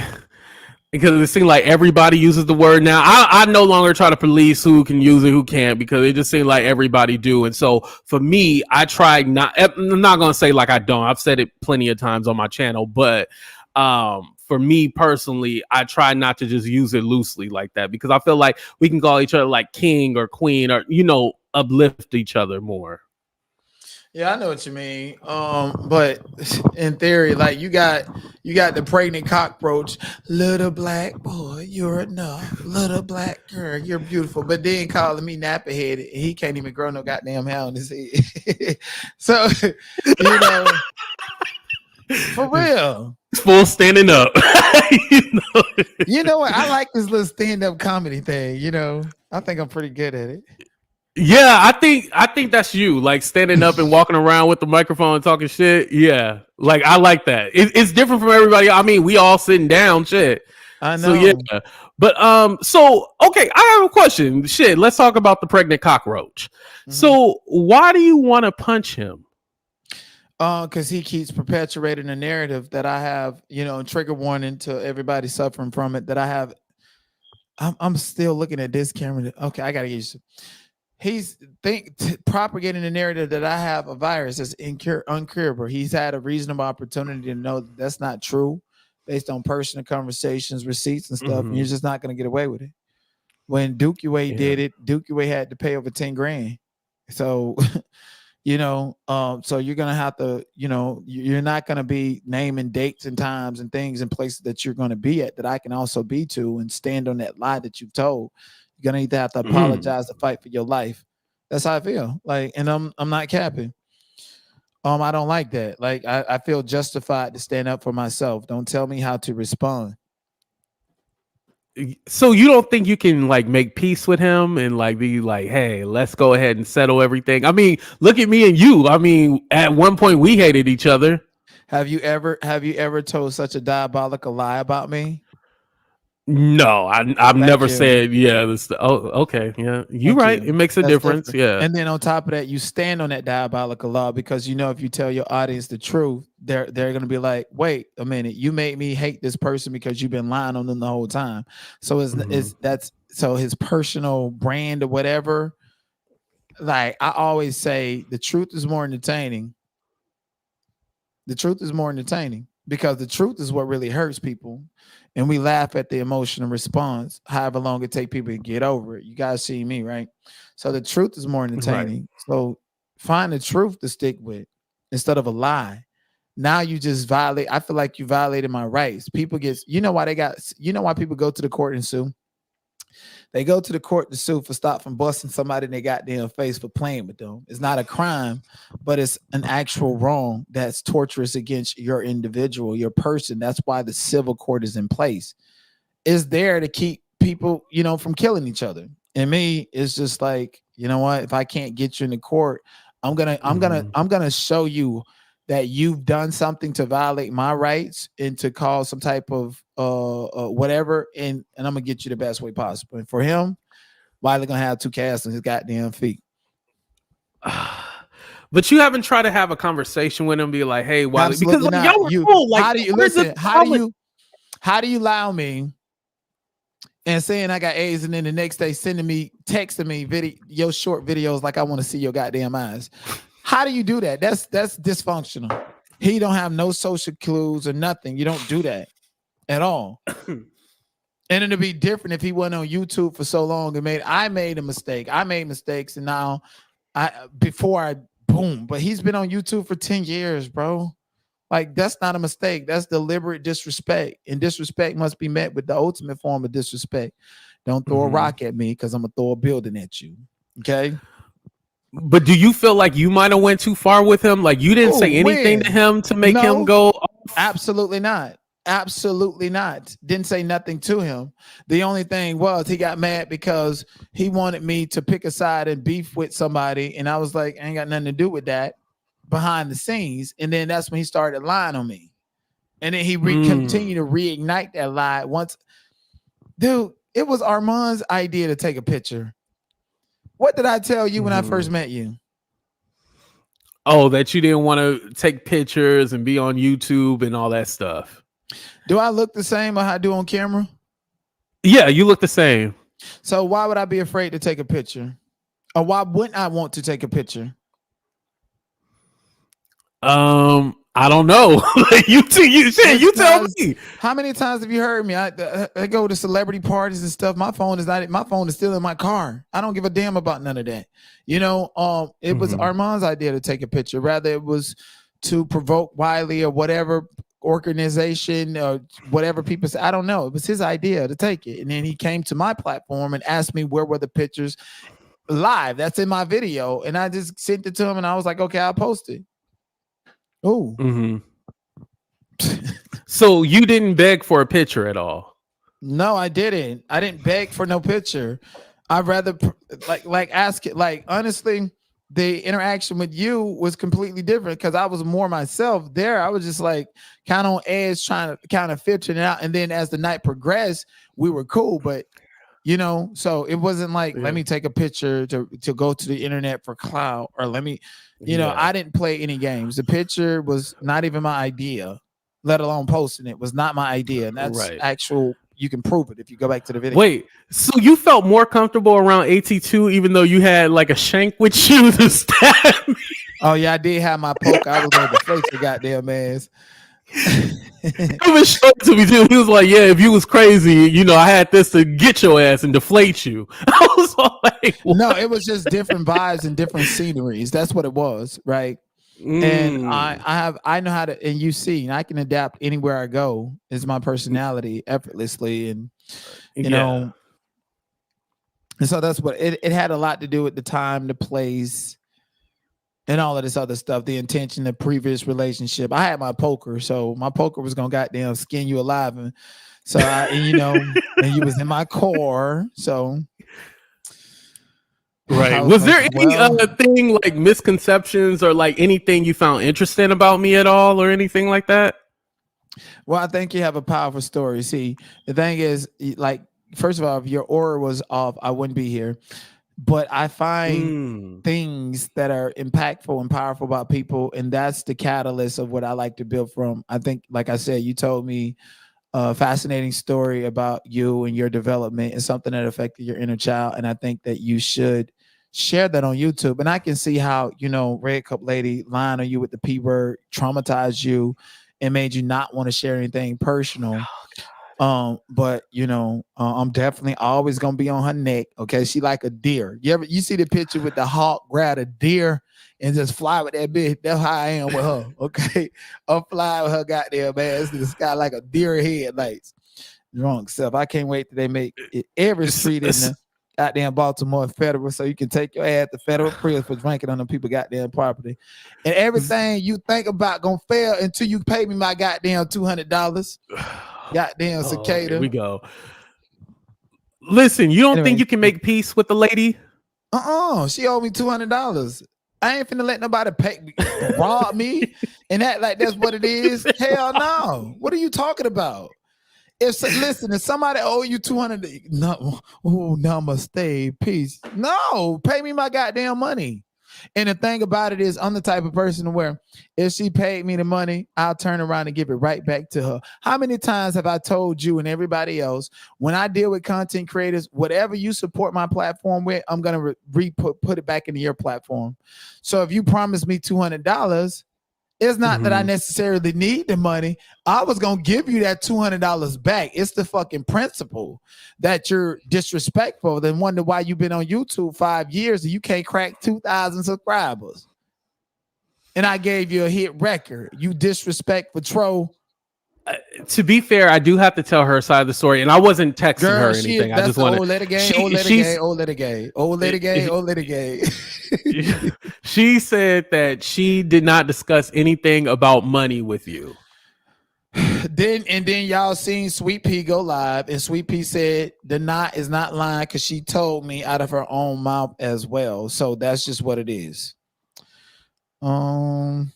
because it seems like everybody uses the word now. I no longer try to police who can use it, who can't, because it just seems like everybody do. And so for me, I try not. I'm not gonna say like I don't. I've said it plenty of times on my channel, but for me personally, I try not to just use it loosely like that because I feel like we can call each other like king or queen or uplift each other more. Yeah, I know what you mean. But in theory, like you got the pregnant cockroach, little black boy, you're enough, little black girl, you're beautiful. But then calling me nappy headed, he can't even grow no goddamn hair on his head. So for real, full standing up. You know what? I like this little stand-up comedy thing. I think I'm pretty good at it. Yeah, I think that's you, like standing up and walking around with the microphone and talking shit. Yeah, like I like that. It's different from everybody. I mean, we all sitting down, shit. I know. So yeah, but so okay, I have a question. Shit, let's talk about the pregnant cockroach. So why do you want to punch him? Because he keeps perpetuating a narrative that I have, trigger warning to everybody suffering from it. That I have. I'm still looking at this camera. Okay, I gotta use it. He's propagating the narrative that I have a virus that's uncurable. He's had a reasonable opportunity to know that's not true based on personal conversations, receipts, and stuff. And you're just not going to get away with it. When Dookie Way did it, Dookie Way had to pay over 10 grand. So, so you're going to have to, you're not going to be naming dates and times and things and places that you're going to be at that I can also be to and stand on that lie that you've told. You're gonna either have to apologize to fight for your life. That's how I feel. Like, and I'm not capping. I don't like that. Like, I feel justified to stand up for myself. Don't tell me how to respond. So you don't think you can like make peace with him and like be like, hey, let's go ahead and settle everything? I mean, look at me and you. I mean, at one point we hated each other. Have you ever told such a diabolical lie about me? No, I've never said, okay. Yeah, you're right. It makes a difference. Yeah. And then on top of that, you stand on that diabolical law because if you tell your audience the truth, they're going to be like, wait a minute, you made me hate this person because you've been lying on them the whole time. So that's so his personal brand or whatever. Like I always say, the truth is more entertaining. The truth is more entertaining because the truth is what really hurts people. And we laugh at the emotional response, however long it take people to get over it. You guys see me, right? So the truth is more Right. entertaining. So find the truth to stick with instead of a lie. Now you just violate. I feel like you violated my rights. People get, you know why people go to the court and sue? They go to the court to sue for stop from busting somebody in their goddamn face for playing with them. It's not a crime, but it's an actual wrong that's torturous against your individual, your person. That's why the civil court is in place. It's there to keep people, from killing each other. And me, it's just like, you know what? If I can't get you in the court, I'm gonna show you that you've done something to violate my rights and to cause some type of whatever, and I'm gonna get you the best way possible. And for him, Wiley gonna have 2 casts on his goddamn feet. But you haven't tried to have a conversation with him, be like, "Hey, Wiley," because Absolutely like, not. y'all were cool. Like, how do you listen? How do you allow me and saying I got AIDS, and then the next day texting me your short videos like I want to see your goddamn eyes? How do you do that? That's dysfunctional. He don't have no social clues or nothing. You don't do that at all. And it'd be different if he went on YouTube for so long and I made a mistake. I made mistakes, and now boom. But he's been on YouTube for 10 years, bro. Like, that's not a mistake. That's deliberate disrespect. And disrespect must be met with the ultimate form of disrespect. Don't throw a rock at me because I'm gonna throw a building at you. Okay. But do you feel like you might have went too far with him? Like, you didn't say anything to him to make him go off? Absolutely not. Absolutely not. Didn't say nothing to him. The only thing was he got mad because he wanted me to pick a side and beef with somebody. And I was like, I ain't got nothing to do with that behind the scenes. And then that's when he started lying on me. And then he continued to reignite that lie once. Dude, it was Armand's idea to take a picture. What did I tell you when I first met you? Oh, that you didn't want to take pictures and be on YouTube and all that stuff. Do I look the same as I do on camera? Yeah, you look the same. So why would I be afraid to take a picture? Or why wouldn't I want to take a picture? I don't know. you tell me. How many times have you heard me? I go to celebrity parties and stuff. My phone is still in my car. I don't give a damn about none of that. It was Armand's idea to take a picture. Rather, it was to provoke Wiley or whatever organization or whatever people say. I don't know. It was his idea to take it. And then he came to my platform and asked me where were the pictures live. That's in my video. And I just sent it to him and I was like, okay, I'll post it. Oh. So you didn't beg for a picture at all? No, I didn't. I didn't beg for no picture. I'd rather like ask it. Like, honestly, the interaction with you was completely different because I was more myself there. I was just like kind of on edge, trying to kind of filter it out. And then as the night progressed, we were cool. But so it wasn't like, let me take a picture to go to the internet for clout, or let me, I didn't play any games. The picture was not even my idea, let alone posting it was not my idea. And that's actual, you can prove it if you go back to the video. Wait, so you felt more comfortable around AT2 even though you had like a shank with you to stab me? Oh yeah, I did have my poke. I was going to deflate your goddamn ass. He was showing to me too. He was like, "Yeah, if you was crazy, I had this to get your ass and deflate you." I was like, what? No, it was just different vibes and different sceneries. That's what it was, right? And I know how to, and you see, I can adapt anywhere I go. Is my personality effortlessly, and you know, and so that's what it had a lot to do with the time, the place, and all of this other stuff, the intention, the previous relationship. I had my poker, so my poker was gonna goddamn skin you alive, and so and you was in my core, so. Right. Was there any thing like misconceptions or like anything you found interesting about me at all or anything like that? Well, I think you have a powerful story. See, the thing is, like, first of all, if your aura was off, I wouldn't be here. But I find things that are impactful and powerful about people, and that's the catalyst of what I like to build from. I think, like I said, you told me fascinating story about you and your development and something that affected your inner child. And I think that you should share that on YouTube. And I can see how, Red Cup Lady lying on you with the P word traumatized you and made you not want to share anything personal. But I'm definitely always gonna be on her neck. Okay, she like a deer. You see the picture with the hawk grab a deer and just fly with that bitch? That's how I am with her. Okay, I'm flying with her goddamn ass in the sky like a deer headlights. Drunk self. I can't wait till they make it every street in the goddamn Baltimore federal, so you can take your ass to federal prison for drinking on them people goddamn property, and everything you think about gonna fail until you pay me my goddamn $200. Goddamn cicada. Here we go. Listen, you don't think you can make peace with the lady? She owed me $200. I ain't finna let nobody rob me and act like that's what it is. Hell no. What are you talking about? If somebody owe you $200, no, namaste, peace. No, pay me my goddamn money. And the thing about it is, I'm the type of person where if she paid me the money, I'll turn around and give it right back to her. How many times have I told you and everybody else, when I deal with content creators, whatever you support my platform with, I'm going to put it back into your platform. So if you promise me $200, it's not that I necessarily need the money. I was going to give you that $200 back. It's the fucking principle that you're disrespectful. Then wonder why you've been on YouTube 5 years and you can't crack 2,000 subscribers. And I gave you a hit record. You disrespectful troll. To be fair, I do have to tell her side of the story, and I wasn't texting her or anything. I just wanted. Old lady. She said that she did not discuss anything about money with you. Then y'all seen Sweet Pea go live, and Sweet Pea said the knot is not lying because she told me out of her own mouth as well. So that's just what it is. I'm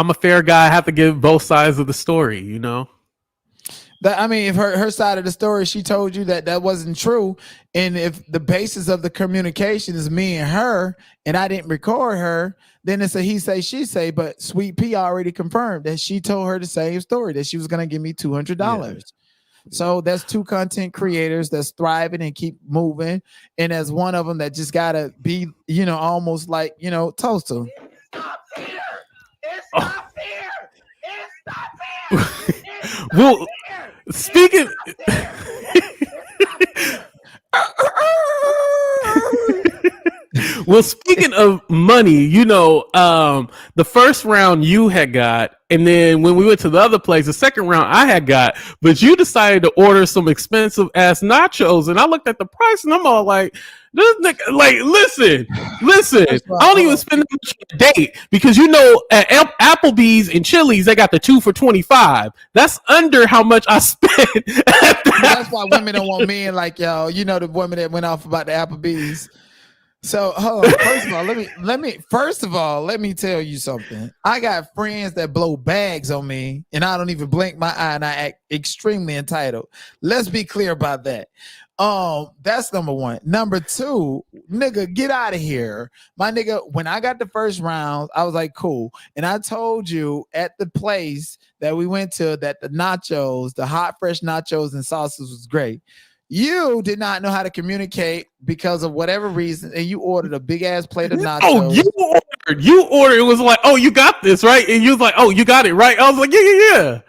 a fair guy. I have to give both sides of the story, If her side of the story, she told you that wasn't true, and if the basis of the communication is me and her, and I didn't record her, then it's a he say, she say. But Sweet Pea already confirmed that she told her the same story, that she was going to give me $200. Yeah. So that's two content creators that's thriving and keep moving, and as one of them that just got to be, almost like, toaster. It's not fair. It's not fair. Well, speaking. Well, speaking of money, the first round you had got, and then when we went to the other place, the second round I had got, but you decided to order some expensive ass nachos, and I looked at the price, and I'm all like, this nigga, like, listen, I don't even spend that much on a date, because at Applebee's and Chili's, they got the 2 for $25. That's under how much I spent. That's why women don't want men like y'all. The woman that went off about the Applebee's. So hold on. First of all, let me tell you something. I got friends that blow bags on me, and I don't even blink my eye, and I act extremely entitled. Let's be clear about that. That's number one. Number two, nigga, get out of here. My nigga, when I got the first round, I was like, cool. And I told you at the place that we went to that the nachos, the hot, fresh nachos and sauces was great. You did not know how to communicate because of whatever reason, and you ordered a big ass plate of nachos. Oh, you ordered. It was like, oh, you got this, right? And you was like, oh, you got it, right? I was like, yeah.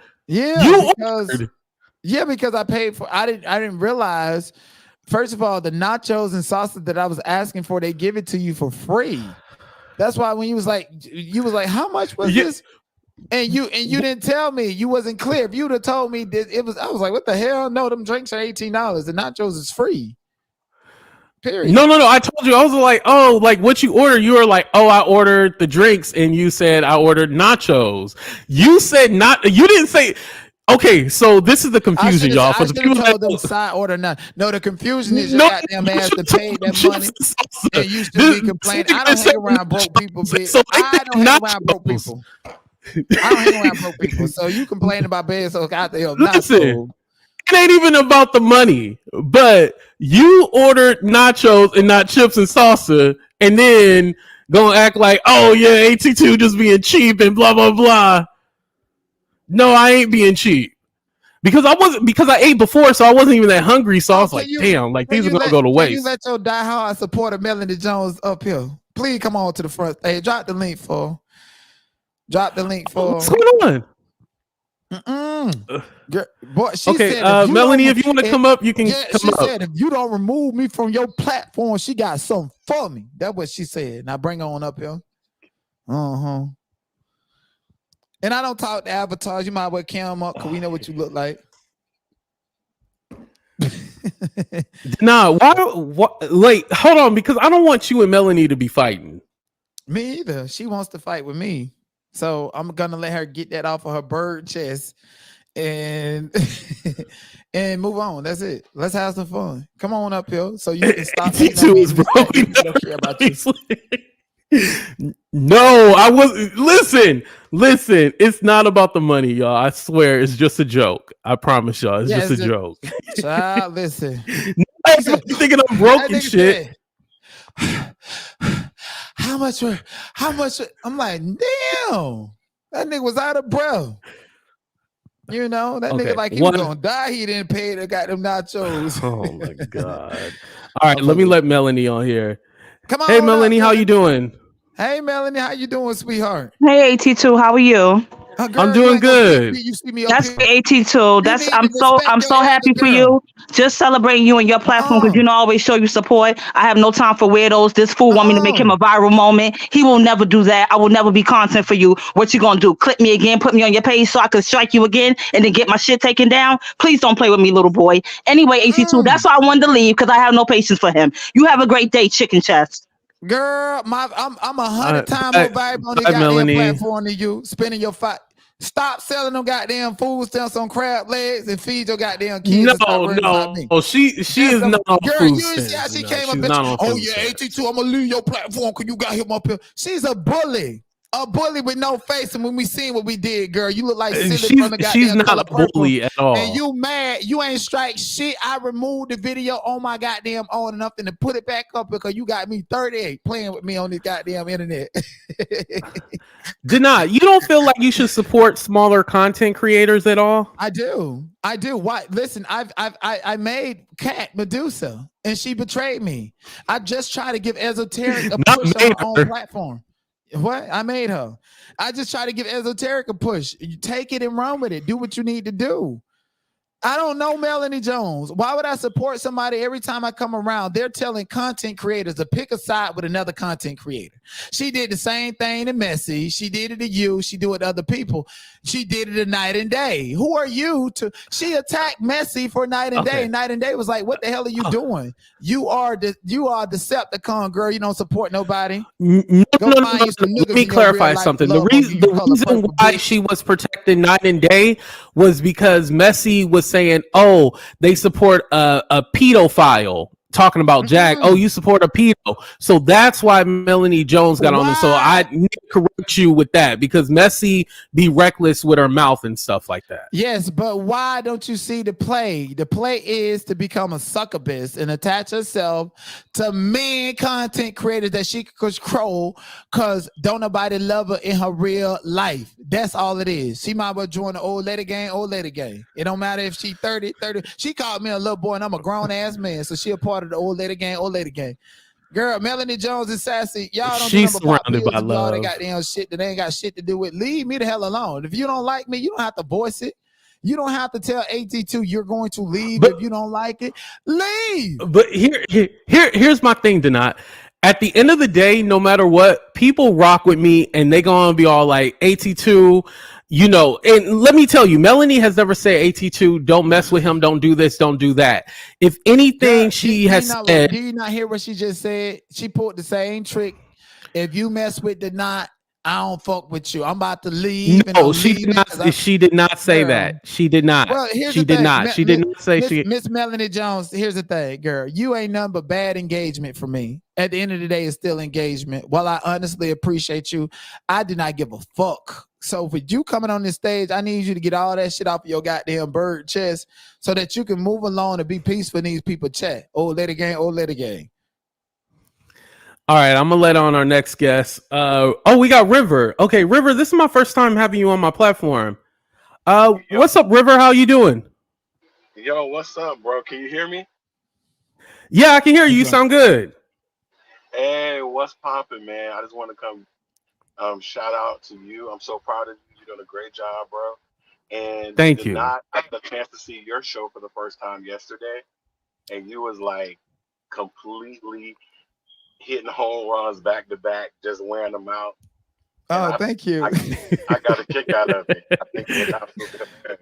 Yeah, because I paid for. I didn't realize. First of all, the nachos and sauces that I was asking for, they give it to you for free. That's why when you was like, how much was this? And you didn't tell me. You wasn't clear. If you'd have told me this, I was like, what the hell? No, them drinks are $18. The nachos is free. Period. No. I told you. I was like, oh, like what you ordered. You were like, oh, I ordered the drinks, and you said I ordered nachos. You said not. You didn't say. Okay, so this is the confusion, y'all. For the people told them side order not. No, the confusion is your goddamn ass to pay that money. And you still be complaining. I don't hang around broke people, bitch. So I don't hang around broke people. I don't hang around broke people. So you complain about being so goddamn listen, cool. It ain't even about the money, but you ordered nachos and not chips and salsa, and then gonna act like, oh yeah, AT2 just being cheap and blah blah blah. No, I ain't being cheap. Because I ate before, so I wasn't even that hungry. So I was like, damn, like these are gonna go to waste. Can you let your diehard supporter Melanie Jones up here? Please come on to the front. Hey, drop the link for. What's going on? Girl, boy, she Okay, said, Melanie, if you want to come up, you can come she up. She said, if you don't remove me from your platform, she got something for me. That's what she said. Now bring her on up here. And I don't talk to avatars. You might as well cam up because we know what you look like. Nah, why? Like, hold on, because I don't want you and Melanie to be fighting. Me either. She wants to fight with me. So I'm gonna let her get that off of her bird chest and and move on. That's it. Let's have some fun. Come on up here so you can stop. Don't care about you. No, I was listen, it's not about the money, y'all. I swear it's just a joke. I promise y'all, it's just a joke. Child, listen. I'm thinking I'm broke and shit. How much? I'm like, damn, that nigga was out of breath. You know, that nigga like he was gonna die. He didn't pay to got them nachos. Oh my god. All right, let me let Melanie on here. Come on. Hey Melanie, how you doing? Hey Melanie, how you doing, sweetheart? Hey AT2, how are you? Girl, I'm doing good. You see me that's AT2. That's I'm so happy for you. Just celebrating you and your platform because I always show you support. I have no time for weirdos. This fool want me to make him a viral moment. He will never do that. I will never be content for you. What you gonna do? Clip me again, put me on your page so I can strike you again and then get my shit taken down? Please don't play with me, little boy. Anyway, AT2, that's why I wanted to leave because I have no patience for him. You have a great day, chicken chest. Girl, I'm 100 times more valuable on this goddamn platform than you. Spending your fight. Stop selling them goddamn food stamps on crab legs and feed your goddamn kids. No, she is not on girl, food you see how she came up. Oh yeah, AT2, I'm gonna leave your platform because you got him up here. She's a bully. A bully with no face, and when we seen what we did, girl, you look like silly from the goddamn she's not color a bully purple. at all. And you mad? You ain't strike shit. I removed the video on my goddamn own and nothing to put it back up because you got me 38 playing with me on this goddamn internet. Deny, you don't feel like you should support smaller content creators at all? I do. Why? Listen, I made Cat Medusa, and she betrayed me. I just try to give Esoteric a push on her own platform. What? I made her. I just try to give Esoteric a push. You take it and run with it. Do what you need to do. I don't know Melanie Jones. Why would I support somebody every time I come around? They're telling content creators to pick a side with another content creator. She did the same thing to Messi. She did it to you. She do it to other people. She did it to Night and Day. Who are you to? She attacked Messi for Night and Day. Night and Day was like, "What the hell are you doing? You are Decepticon, girl. You don't support nobody." No. Let me clarify something. The reason why she was protecting Night and Day was because Messi was saying, "Oh, they support a pedophile." Talking about Jag. Oh, you support a pedo. So that's why Melanie Jones got on them. So I need to correct you with that because Messi be reckless with her mouth and stuff like that. Yes, but why don't you see the play? The play is to become a succubus and attach herself to men content creators that she can control because don't nobody love her in her real life. That's all it is. She might well join the old lady gang. It don't matter if she 30. She called me a little boy and I'm a grown ass man. So she a part of the old lady gang. Girl, Melanie Jones is sassy. Y'all don't She's surrounded by love. All that goddamn shit that ain't got shit to do with. Leave me the hell alone. If you don't like me, you don't have to voice it. You don't have to tell AT2 you're going to leave if you don't like it. Leave. But here's my thing, Donat. At the end of the day, no matter what, people rock with me and they gonna be all like AT2, you know, and let me tell you, Melanie has never said AT2, don't mess with him, don't do this, don't do that. If anything, girl, she has said. Do you not hear what she just said? She pulled the same trick. If you mess with the knot, I don't fuck with you. I'm about to leave. No, she did not. She did not say that. She did not. Well, she did not. She did not say she. Miss Melanie Jones. Here's the thing, girl. You ain't nothing but bad engagement for me. At the end of the day, it's still engagement. While I honestly appreciate you, I do not give a fuck. So with you coming on this stage, I need you to get all that shit off of your goddamn bird chest so that you can move along and be peaceful in these people chat. Old lady gang. All right, I'm gonna let on our next guest. We got River. Okay, River, this is my first time having you on my platform. Yo, What's up, River? How you doing? yo, what's up, bro? Can you hear me? Yeah, I can hear you. You sound good. Hey, what's poppin', man? I just want to come shout out to you. I'm so proud of you. You're doing a great job, bro. And Thank did you. not I had a chance to see your show for the first time yesterday, and you was like completely hitting home runs back to back, just wearing them out. And Oh, thank you. I got a kick out of it. I think you're an absolute good.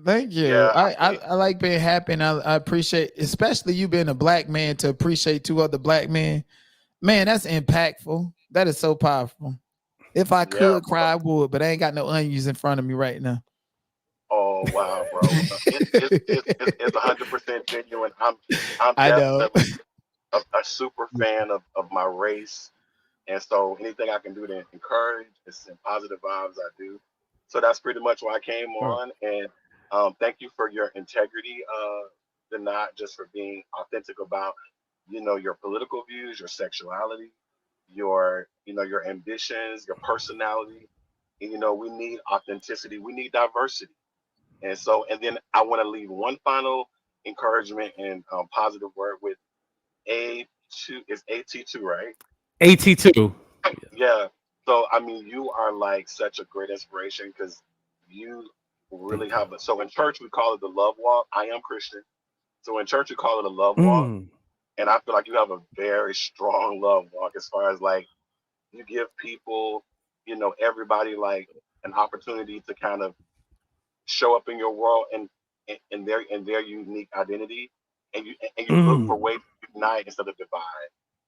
Thank you. Yeah, I like being happy, and I appreciate, especially you being a black man, to appreciate two other black men. Man, that's impactful. That is so powerful. If I yeah, could bro. cry, I would, but I ain't got no onions in front of me right now. Oh wow, bro. It's 100% genuine. I'm I know. definitely a super fan of my race. And so anything I can do to encourage and send positive vibes, I do. So that's pretty much why I came Oh, on. And thank you for your integrity, and not just for being authentic about, your political views, your sexuality, your ambitions, your personality. And, we need authenticity. We need diversity. And so, and then I want to leave one final encouragement and positive word with A2. Is AT2, right? AT2. Yeah. So I mean, you are like such a great inspiration because you really Thank you. have a. So in church we call it the love walk. I am Christian, so in church we call it a love walk, Mm. and I feel like you have a very strong love walk as far as like you give people, everybody like an opportunity to kind of show up in your world and their unique identity, and you look for Mm. ways to unite instead of divide,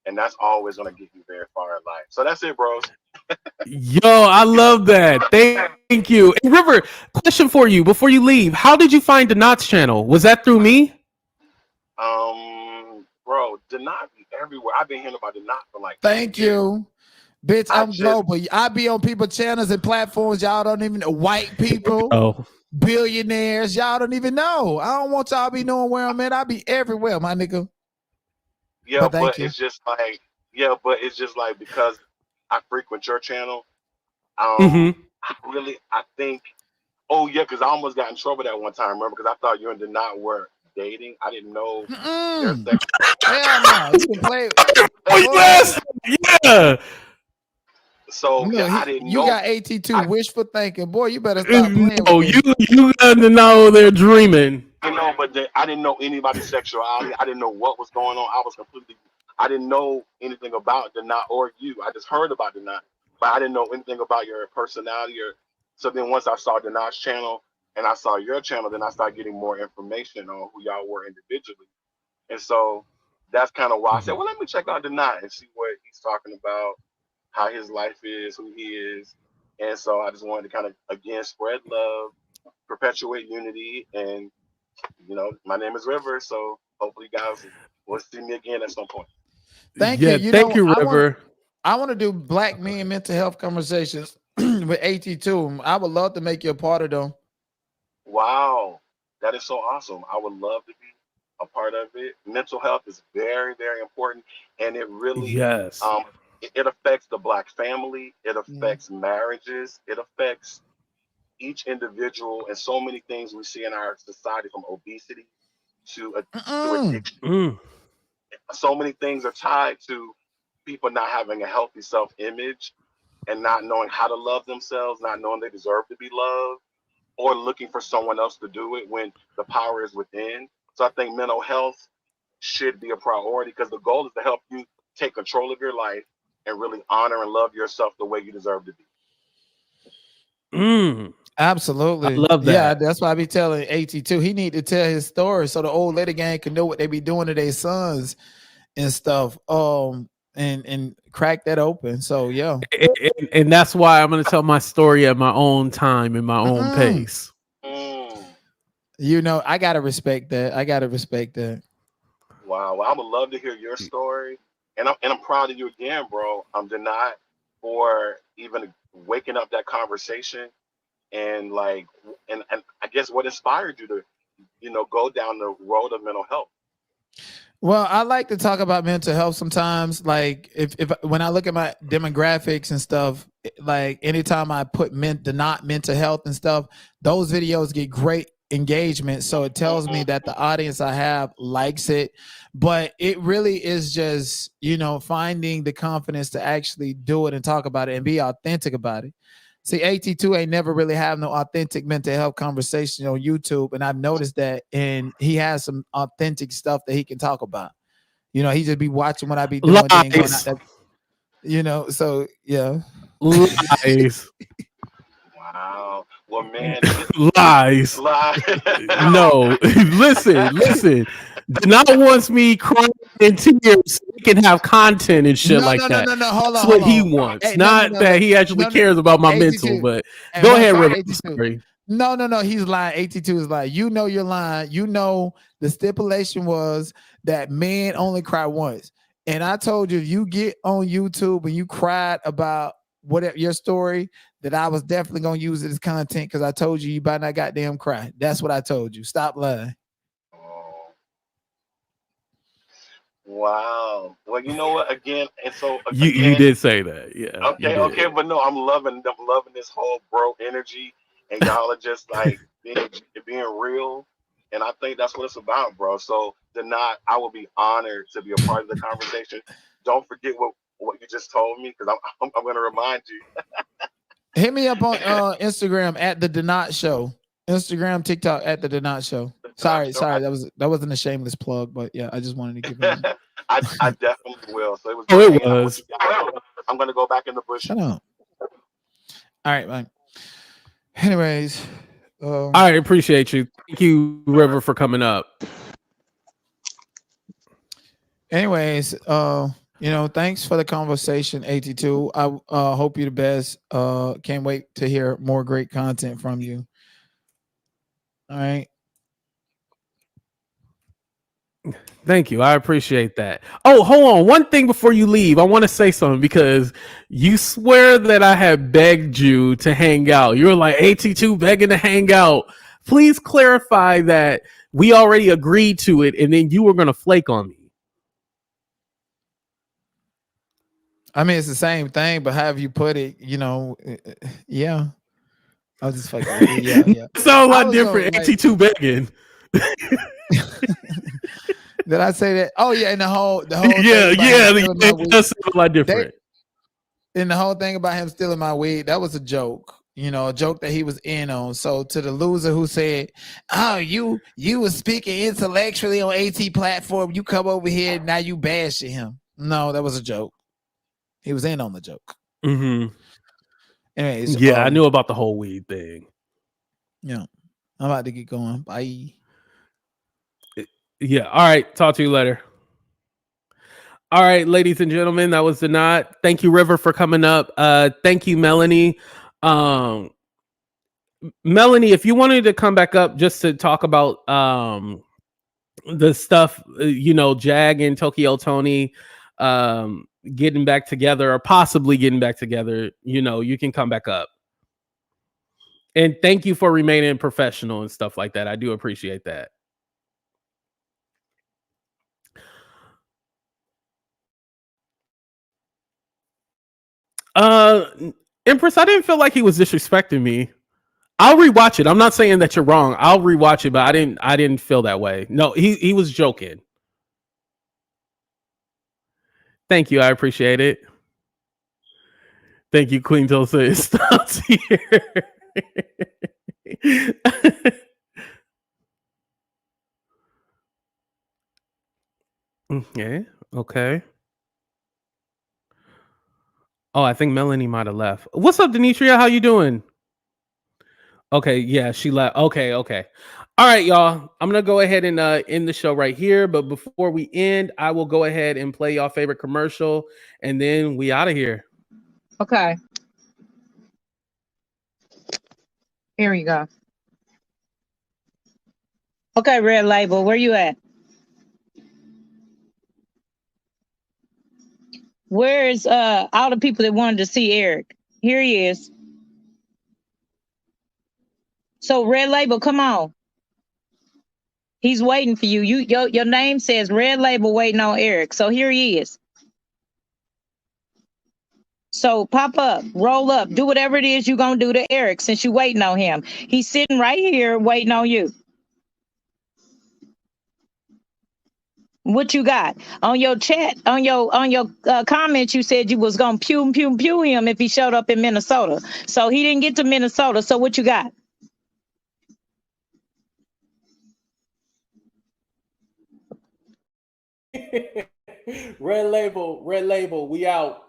and that's always going to get you very far in life. So that's it, bros. Yo, I love that. Thank you. And River, question for you before you leave. How did you find the Knots channel? Was that through me? Bro, did not be everywhere. I've been hearing about it not for like 2 thank years. you. Bitch, I I'm just global. I be on people channels and platforms y'all don't even know. White people, Oh. billionaires, y'all don't even know. I don't want y'all to be knowing where I'm at. I be everywhere, my nigga. yeah, But thank you. but it's just like because I frequent your channel, Mm-hmm. I think. Oh yeah, because I almost got in trouble that one time. Remember, because I thought you and did not were dating. I didn't know their Mm-mm. sex. Hell no. You can play. Oh, you Boy, asked? Yeah. So yeah, look, I didn't you know. got AT2 I wishful thinking. Boy, you better stop playing with No, me. you got to know they're dreaming. but I didn't know anybody's sexuality. I didn't know what was going on. I didn't know anything about the knot or you. I just heard about the knot, but I didn't know anything about your personality. Or so then once I saw the knot's channel and I saw your channel, then I started getting more information on who y'all were individually. And so that's kind of why I said, Mhm. well, let me check out the knot and see what he's talking about, how his life is, who he is. And so I just wanted to kind of again spread love, perpetuate unity, and my name is River, so hopefully you guys will see me again at some point. Thank you. Yeah, You thank know, you, I want to River. I want to do black men mental health conversations with AT2. I would love to make you a part of them. Wow, that is so awesome. I would love to be a part of it. Mental health is very, very important, and it really Yes. um, it affects the black family. It Yeah. affects marriages. It affects each individual and so many things we see in our society, from obesity to Mm-mm. addiction. Mm. So many things are tied to people not having a healthy self-image and not knowing how to love themselves, not knowing they deserve to be loved, or looking for someone else to do it when the power is within. So I think mental health should be a priority because the goal is to help you take control of your life and really honor and love yourself the way you deserve to be. Mm. I Absolutely. love Yeah, that. that's why I be telling AT2 he need to tell his story so the old lady gang can know what they be doing to their sons and stuff. And crack that open. So yeah. And that's why I'm going to tell my story at my own time, in my own Mm-mm. pace. Mm. You know, I gotta respect that. I gotta respect that. Wow. Well, I would love to hear your story. And I'm proud of you again, bro. I'm denied for even waking up that conversation and like and I guess what inspired you to, go down the road of mental health. Well, I like to talk about mental health sometimes. Like if when I look at my demographics and stuff, like anytime I put not mental health and stuff, those videos get great engagement. So it tells me that the audience I have likes it. But it really is just, finding the confidence to actually do it and talk about it and be authentic about it. See, AT2 ain't never really have no authentic mental health conversation on YouTube, and I've noticed that. And he has some authentic stuff that he can talk about. He just be watching what I be doing, then going out there, So yeah, Lies. Wow. Well, man, Lies. No, listen. Not wants me crying in tears so he can have content and shit like that. No. Hold on. That's what he wants. Not that he actually cares about my mental, but go ahead, River. Sorry. No. He's lying. 82 is lying. You're lying. The stipulation was that men only cry once. And I told you, if you get on YouTube and you cried about whatever your story, that I was definitely gonna use it as content because I told you better not goddamn cry. That's what I told you. Stop lying. Wow. Well, you know what? Again, and so you did say that, yeah. Okay, but no, I'm loving this whole bro energy, and y'all are just like being real, and I think that's what it's about, bro. So I will be honored to be a part of the conversation. Don't forget what you just told me, because I'm going to remind you. Hit me up on Instagram at the Donat Show. Instagram, TikTok at the Donat Show. Sorry, that wasn't a shameless plug, but yeah, I just wanted to give it. I definitely will. So it was. Oh, it was. I'm gonna go back in the bush. Shut up. All right, man. Anyways, I appreciate you. Thank you, River, for coming up. Anyways, thanks for the conversation, 82. I hope you're the best. Can't wait to hear more great content from you. All right. Thank you. I appreciate that. Oh, hold on. One thing before you leave, I want to say something because you swear that I had begged you to hang out. You were like, AT2 begging to hang out. Please clarify that we already agreed to it and then you were going to flake on me. I mean, it's the same thing, but how have you put it? Yeah. I was just fucking. Yeah. Sounds a lot different. AT2 begging. Did I say that? Oh yeah, and the whole yeah, it does sound a lot different. And the whole thing about him stealing my weed, that was a joke. A joke that he was in on. So to the loser who said, "Oh, you was speaking intellectually on AT platform, you come over here now you bashing him." No, that was a joke. He was in on the joke. Mm-hmm. Anyways, yeah, I knew about the whole weed thing. Yeah, I'm about to get going. Bye. Yeah. All right. Talk to you later. All right, ladies and gentlemen, that was the knot. Thank you, River, for coming up. Thank you, Melanie. Melanie, if you wanted to come back up just to talk about the stuff, Jag and Tokyo Toni getting back together or possibly getting back together, you can come back up. And thank you for remaining professional and stuff like that. I do appreciate that. Empress, I didn't feel like he was disrespecting me. I'll rewatch it. I'm not saying that you're wrong. I'll rewatch it, but I didn't feel that way. No, he was joking. Thank you. I appreciate it. Thank you, Queen Tulsa. It stops here. Okay. Oh, I think Melanie might have left. What's up, Demetria? How you doing? Okay, yeah, she left. Okay. All right, y'all. I'm gonna go ahead and end the show right here. But before we end, I will go ahead and play y'all favorite commercial, and then we out of here. Okay. Here you go. Okay, Red Label, where you at? Where is all the people that wanted to see Eric? Here he is. So Red Label, come on. He's waiting for you. Your name says Red Label waiting on Eric. So here he is. So pop up, roll up, do whatever it is you're gonna do to Eric since you waiting on him. He's sitting right here waiting on you. What you got on your chat, on your comments? You said you was gonna pew him if he showed up in Minnesota. So he didn't get to Minnesota. So what you got? Red Label, we out.